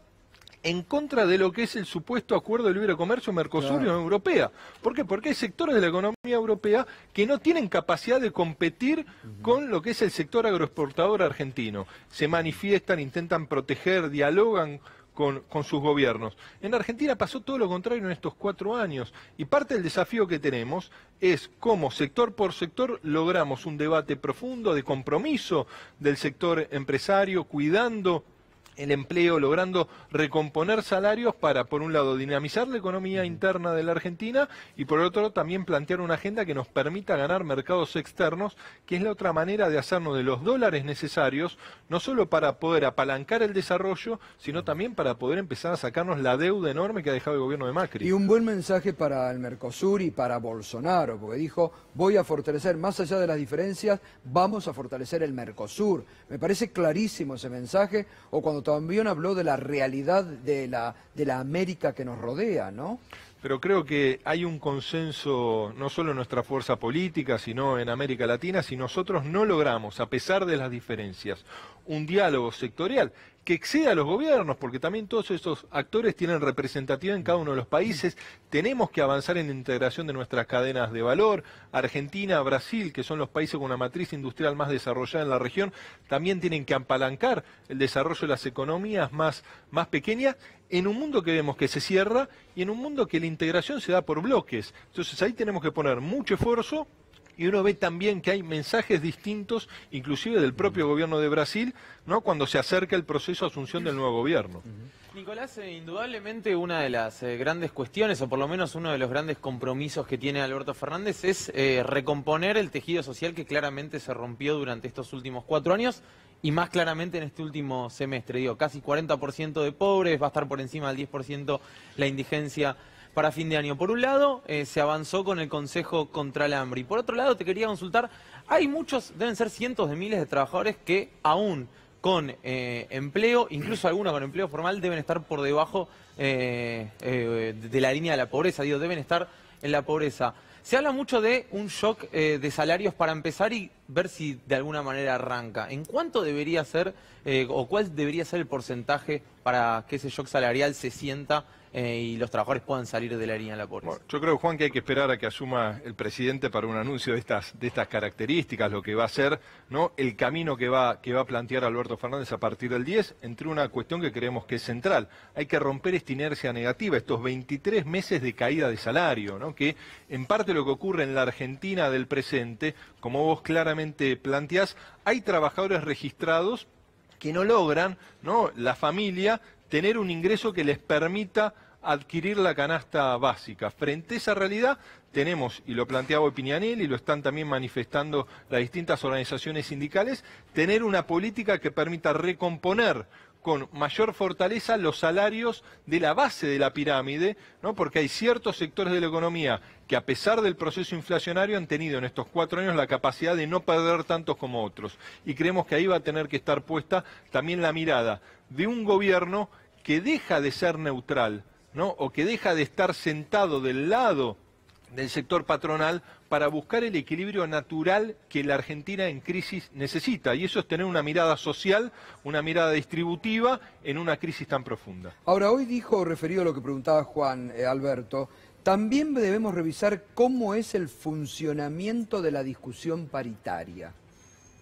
en contra de lo que es el supuesto acuerdo de libre comercio Mercosur y Unión Europea. ¿Por qué? Porque hay sectores de la economía europea que no tienen capacidad de competir con lo que es el sector agroexportador argentino. Se manifiestan, intentan proteger, dialogan con sus gobiernos. En Argentina pasó todo lo contrario en estos 4 años, y parte del desafío que tenemos es cómo sector por sector logramos un debate profundo de compromiso del sector empresario, cuidando el empleo, logrando recomponer salarios para, por un lado, dinamizar la economía interna de la Argentina y, por otro, también plantear una agenda que nos permita ganar mercados externos, que es la otra manera de hacernos de los dólares necesarios, no solo para poder apalancar el desarrollo, sino también para poder empezar a sacarnos la deuda enorme que ha dejado el gobierno de Macri. Y un buen mensaje para el Mercosur y para Bolsonaro, porque dijo, voy a fortalecer, más allá de las diferencias, vamos a fortalecer el Mercosur. Me parece clarísimo ese mensaje, o cuando también habló de la realidad de la América que nos rodea, ¿no? Pero creo que hay un consenso, no solo en nuestra fuerza política, sino en América Latina, si nosotros no logramos, a pesar de las diferencias, un diálogo sectorial que exceda a los gobiernos, porque también todos estos actores tienen representatividad en cada uno de los países. Tenemos que avanzar en la integración de nuestras cadenas de valor. Argentina, Brasil, que son los países con una matriz industrial más desarrollada en la región, también tienen que apalancar el desarrollo de las economías más pequeñas, en un mundo que vemos que se cierra y en un mundo que la integración se da por bloques. Entonces ahí tenemos que poner mucho esfuerzo. Y uno ve también que hay mensajes distintos, inclusive del propio gobierno de Brasil, ¿no?, cuando se acerca el proceso de asunción del nuevo gobierno. Nicolás, indudablemente una de las grandes cuestiones, o por lo menos uno de los grandes compromisos que tiene Alberto Fernández, es recomponer el tejido social que claramente se rompió durante estos últimos 4 años, y más claramente en este último semestre. Digo, casi 40% de pobres, va a estar por encima del 10% la indigencia para fin de año. Por un lado, se avanzó con el Consejo contra el Hambre. Y por otro lado, te quería consultar, hay muchos, deben ser cientos de miles de trabajadores que aún con empleo, incluso algunos con empleo formal, deben estar por debajo de la línea de la pobreza, digo, deben estar en la pobreza. Se habla mucho de un shock de salarios para empezar y ver si de alguna manera arranca. ¿En cuánto debería ser o cuál debería ser el porcentaje para que ese shock salarial se sienta y los trabajadores puedan salir de la línea de la pobreza? Bueno, yo creo, Juan, que hay que esperar a que asuma el presidente para un anuncio de estas características, lo que va a ser, ¿no?, el camino que va a plantear Alberto Fernández a partir del 10, entre una cuestión que creemos que es central. Hay que romper esta inercia negativa, estos 23 meses de caída de salario, ¿no?, que en parte lo que ocurre en la Argentina del presente, como vos claramente planteás, hay trabajadores registrados que no logran, ¿no?, la familia, tener un ingreso que les permita adquirir la canasta básica. Frente a esa realidad tenemos, y lo planteaba hoy Piñanel y lo están también manifestando las distintas organizaciones sindicales, tener una política que permita recomponer con mayor fortaleza los salarios de la base de la pirámide, ¿no?, porque hay ciertos sectores de la economía que a pesar del proceso inflacionario han tenido en estos 4 años la capacidad de no perder tantos como otros. Y creemos que ahí va a tener que estar puesta también la mirada de un gobierno que deja de ser neutral, ¿no?, o que deja de estar sentado del lado del sector patronal para buscar el equilibrio natural que la Argentina en crisis necesita. Y eso es tener una mirada social, una mirada distributiva en una crisis tan profunda. Ahora, hoy dijo, referido a lo que preguntaba Juan Alberto, también debemos revisar cómo es el funcionamiento de la discusión paritaria.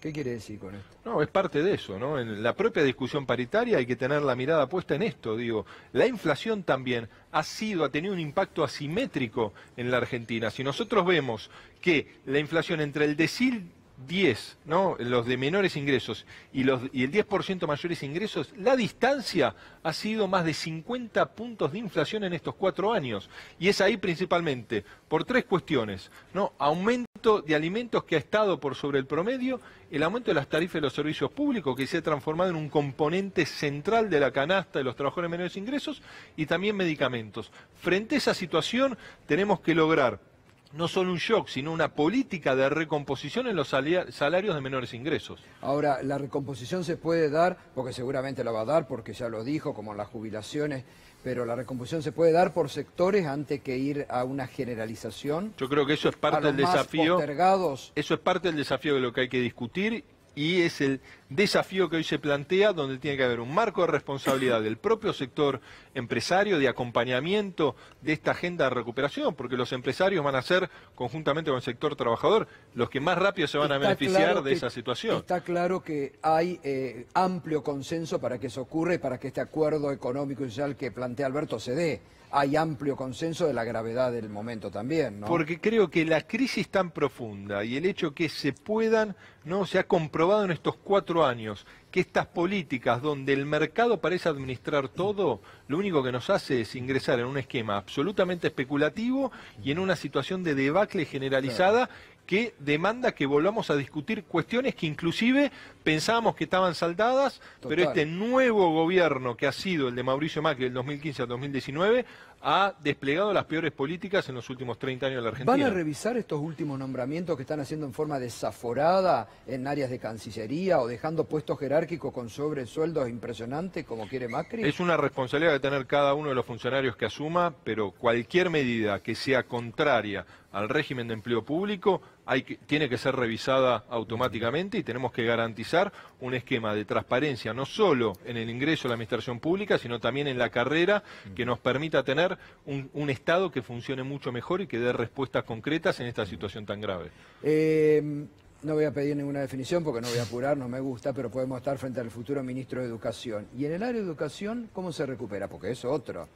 ¿Qué quiere decir con esto? No, es parte de eso, ¿no? En la propia discusión paritaria hay que tener la mirada puesta en esto, digo. La inflación también ha tenido un impacto asimétrico en la Argentina. Si nosotros vemos que la inflación entre el decil 10, ¿no?, los de menores ingresos y el 10% mayores ingresos, la distancia ha sido más de 50 puntos de inflación en estos 4 años. Y es ahí principalmente por 3 cuestiones, ¿no? Aumento de alimentos que ha estado por sobre el promedio, el aumento de las tarifas de los servicios públicos que se ha transformado en un componente central de la canasta de los trabajadores de menores ingresos, y también medicamentos. Frente a esa situación tenemos que lograr no solo un shock, sino una política de recomposición en los salarios de menores ingresos. Ahora, la recomposición se puede dar, porque seguramente la va a dar, porque ya lo dijo, como en las jubilaciones, pero la recomposición se puede dar por sectores antes que ir a una generalización. Yo creo que eso es parte del desafío. Eso es parte del desafío de lo que hay que discutir. Y es el desafío que hoy se plantea, donde tiene que haber un marco de responsabilidad del propio sector empresario, de acompañamiento de esta agenda de recuperación, porque los empresarios van a ser, conjuntamente con el sector trabajador, los que más rápido se van a beneficiar de esa situación. Está claro que hay amplio consenso para que eso ocurra y para que este acuerdo económico y social que plantea Alberto se dé. Hay amplio consenso de la gravedad del momento también, ¿no? Porque creo que la crisis tan profunda y el hecho que se puedan, ¿no?, se ha comprobado en estos 4 años que estas políticas donde el mercado parece administrar todo, lo único que nos hace es ingresar en un esquema absolutamente especulativo y en una situación de debacle generalizada que demanda que volvamos a discutir cuestiones que inclusive pensábamos que estaban saldadas, pero este nuevo gobierno que ha sido el de Mauricio Macri del 2015 al 2019 ha desplegado las peores políticas en los últimos 30 años de la Argentina. ¿Van a revisar estos últimos nombramientos que están haciendo en forma desaforada en áreas de Cancillería o dejando puestos jerárquicos con sobresueldos impresionantes como quiere Macri? Es una responsabilidad de tener cada uno de los funcionarios que asuma, pero cualquier medida que sea contraria al régimen de empleo público tiene que ser revisada automáticamente y tenemos que garantizar un esquema de transparencia no solo en el ingreso a la administración pública, sino también en la carrera, que nos permita tener un Estado que funcione mucho mejor y que dé respuestas concretas en esta situación tan grave. No voy a pedir ninguna definición porque no voy a apurar, no me gusta, pero podemos estar frente al futuro ministro de Educación. Y en el área de educación, ¿cómo se recupera? Porque es otro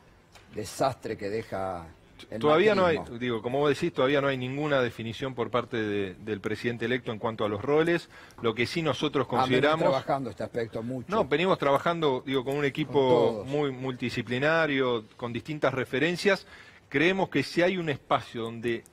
desastre que deja... Todavía no hay, digo, como vos decís, todavía no hay ninguna definición por parte del presidente electo en cuanto a los roles. Lo que sí nosotros consideramos... Venimos trabajando este aspecto mucho. No, venimos trabajando, digo, con un equipo muy multidisciplinario, con distintas referencias. Creemos que si hay un espacio donde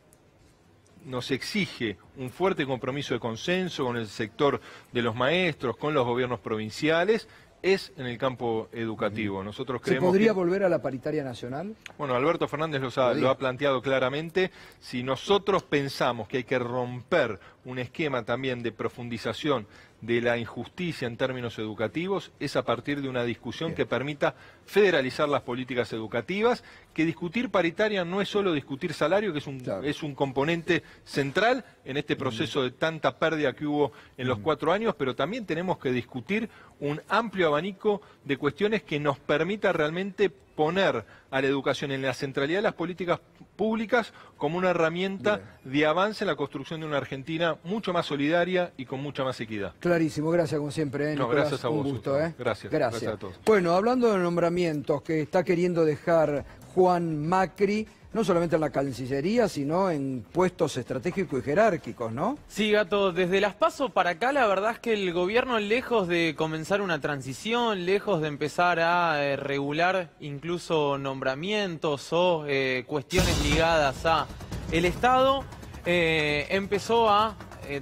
nos exige un fuerte compromiso de consenso con el sector de los maestros, con los gobiernos provinciales, es en el campo educativo. Nosotros creemos ¿Se podría que... volver a la paritaria nacional? Bueno, Alberto Fernández lo ha planteado claramente. Si nosotros pensamos que hay que romper un esquema también de profundización de la injusticia en términos educativos, es a partir de una discusión que permita federalizar las políticas educativas, que discutir paritaria no es solo discutir salario, que es un componente central en este proceso de tanta pérdida que hubo en los 4 años, pero también tenemos que discutir un amplio abanico de cuestiones que nos permita realmente poner a la educación en la centralidad de las políticas públicas como una herramienta de avance en la construcción de una Argentina mucho más solidaria y con mucha más equidad. Clarísimo, gracias como siempre, No, Nicolás, gracias a vos. un gusto. Gracias a todos. Bueno, hablando de nombramientos que está queriendo dejar Juan Macri, no solamente en la Cancillería, sino en puestos estratégicos y jerárquicos, ¿no? Sí, Gato, desde las PASO para acá la verdad es que el gobierno, lejos de comenzar una transición, lejos de empezar a regular incluso nombramientos o cuestiones ligadas a el Estado, empezó a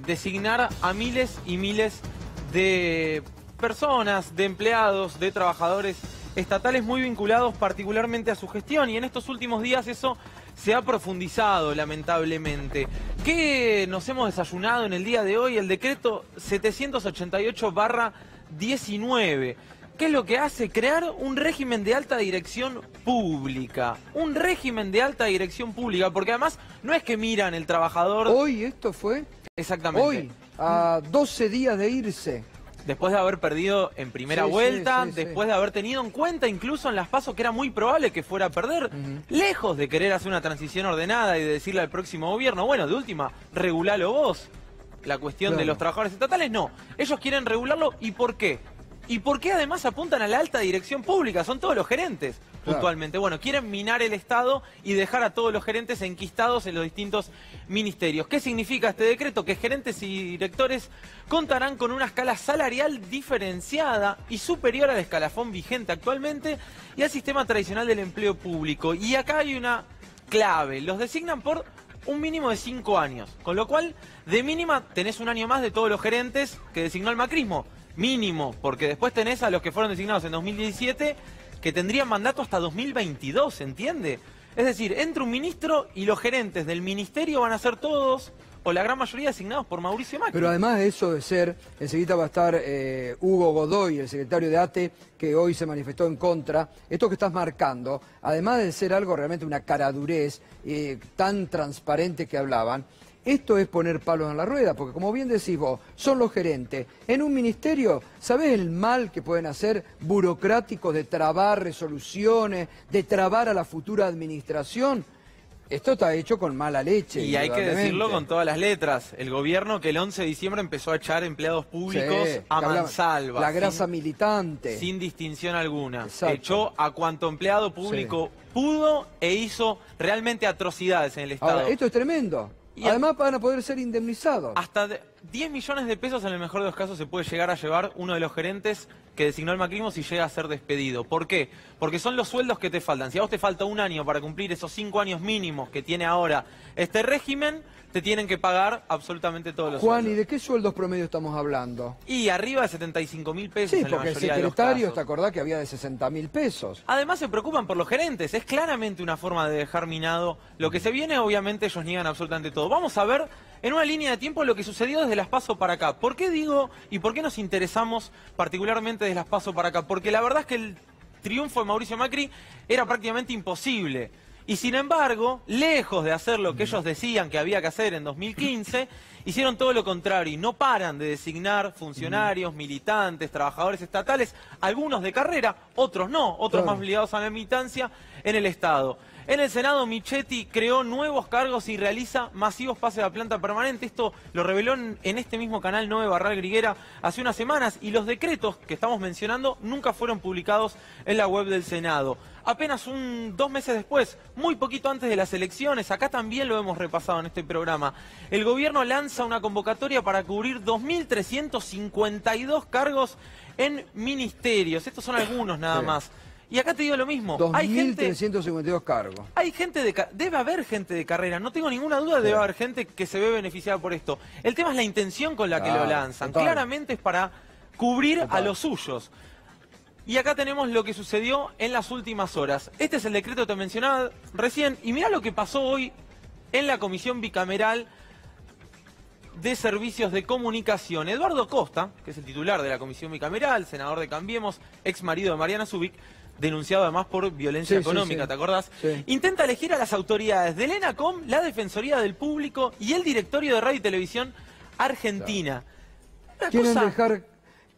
designar a miles y miles de personas, de empleados, de trabajadores estatales muy vinculados particularmente a su gestión, y en estos últimos días eso se ha profundizado lamentablemente. ¿Qué nos hemos desayunado en el día de hoy? El decreto 788/19. ¿Qué es lo que hace? Crear un régimen de alta dirección pública. Un régimen de alta dirección pública, porque además no es que miran el trabajador... Hoy esto fue... Exactamente. Hoy, a 12 días de irse. Después de haber perdido en primera vuelta, después de haber tenido en cuenta incluso en las PASO que era muy probable que fuera a perder, lejos de querer hacer una transición ordenada y de decirle al próximo gobierno, bueno, de última, regulalo vos, la cuestión de los trabajadores estatales, no. Ellos quieren regularlo, ¿y por qué? ¿Y por qué además apuntan a la alta dirección pública? Son todos los gerentes, puntualmente. Bueno, quieren minar el Estado y dejar a todos los gerentes enquistados en los distintos ministerios. ¿Qué significa este decreto? Que gerentes y directores contarán con una escala salarial diferenciada y superior al escalafón vigente actualmente y al sistema tradicional del empleo público. Y acá hay una clave. Los designan por un mínimo de 5 años. Con lo cual, de mínima, tenés un año más de todos los gerentes que designó el macrismo. Mínimo, porque después tenés a los que fueron designados en 2017 que tendrían mandato hasta 2022, ¿entiende? Es decir, entra un ministro y los gerentes del ministerio van a ser todos, o la gran mayoría, designados por Mauricio Macri. Pero además de eso de ser, enseguida va a estar Hugo Godoy, el secretario de ATE, que hoy se manifestó en contra. Esto que estás marcando, además de ser algo realmente una caradurez tan transparente que hablaban, esto es poner palos en la rueda, porque como bien decís vos, son los gerentes. En un ministerio, ¿sabés el mal que pueden hacer burocráticos de trabar resoluciones, de trabar a la futura administración? Esto está hecho con mala leche. Y hay que decirlo con todas las letras. El gobierno que el 11 de diciembre empezó a echar empleados públicos a mansalva. La grasa militante. Sin distinción alguna. Exacto. Echó a cuanto empleado público pudo e hizo realmente atrocidades en el Estado. Ahora, esto es tremendo. Y además van a poder ser indemnizados. Hasta 10 millones de pesos en el mejor de los casos se puede llegar a llevar uno de los gerentes que designó el macrismo si llega a ser despedido. ¿Por qué? Porque son los sueldos que te faltan. Si a vos te falta un año para cumplir esos 5 años mínimos que tiene ahora este régimen, te tienen que pagar absolutamente todos los Juan, sueldos. ¿y de qué sueldos promedio estamos hablando? Y arriba de 75.000 pesos Sí, en la porque el mayoría de los secretario, casos. ¿te acordás que había de 60.000 pesos? Además se preocupan por los gerentes, es claramente una forma de dejar minado lo que se viene. Obviamente ellos niegan absolutamente todo. Vamos a ver en una línea de tiempo lo que sucedió desde las PASO para acá. ¿Por qué digo y por qué nos interesamos particularmente desde las PASO para acá? Porque la verdad es que el triunfo de Mauricio Macri era prácticamente imposible. Y sin embargo, lejos de hacer lo que ellos decían que había que hacer en 2015, hicieron todo lo contrario y no paran de designar funcionarios, militantes, trabajadores estatales, algunos de carrera, otros no, otros más ligados a la militancia en el Estado. En el Senado, Michetti creó nuevos cargos y realiza masivos pases a planta permanente. Esto lo reveló en este mismo canal 9 Barral Griguera hace unas semanas. Y los decretos que estamos mencionando nunca fueron publicados en la web del Senado. Apenas 2 meses después, muy poquito antes de las elecciones, acá también lo hemos repasado en este programa, el gobierno lanza una convocatoria para cubrir 2.352 cargos en ministerios. Estos son algunos nada más. Y acá te digo lo mismo. 2.352 cargos. Hay gente debe haber gente de carrera, no tengo ninguna duda, debe haber gente que se ve beneficiada por esto. El tema es la intención con la que lo lanzan. Claramente es para cubrir a los suyos. Y acá tenemos lo que sucedió en las últimas horas. Este es el decreto que te mencionaba recién. Y mirá lo que pasó hoy en la Comisión Bicameral de Servicios de Comunicación. Eduardo Costa, que es el titular de la Comisión Bicameral, senador de Cambiemos, ex marido de Mariana Zubik, denunciado además por violencia económica, ¿te acordás? Sí. Intenta elegir a las autoridades del ENACOM, la Defensoría del Público y el Directorio de Radio y Televisión Argentina. Una Quieren cosa- dejar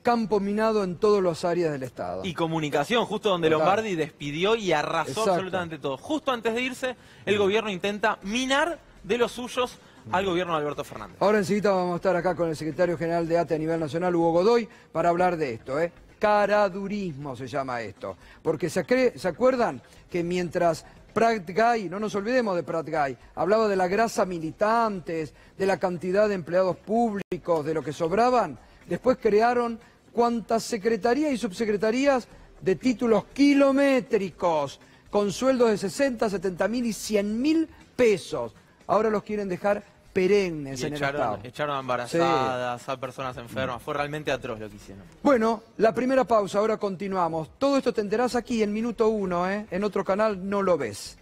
campo minado en todas las áreas del Estado. Y comunicación, justo donde Total. Lombardi despidió y arrasó Exacto. absolutamente todo. Justo antes de irse, el gobierno intenta minar de los suyos al gobierno de Alberto Fernández. Ahora enseguida vamos a estar acá con el secretario general de ATE a nivel nacional, Hugo Godoy, para hablar de esto, ¿eh? Caradurismo se llama esto. Porque ¿se acuerdan que mientras Prat Gay, no nos olvidemos de Prat Gay, hablaba de la grasa militantes, de la cantidad de empleados públicos, de lo que sobraban, después crearon cuantas secretarías y subsecretarías de títulos kilométricos, con sueldos de 60, 70 mil y 100 mil pesos. Ahora los quieren dejar perennes Y en el Estado. echaron a embarazadas, a personas enfermas. Fue realmente atroz lo que hicieron. Bueno, la primera pausa, ahora continuamos. Todo esto te enterás aquí en Minuto 1, ¿eh? En otro canal no lo ves.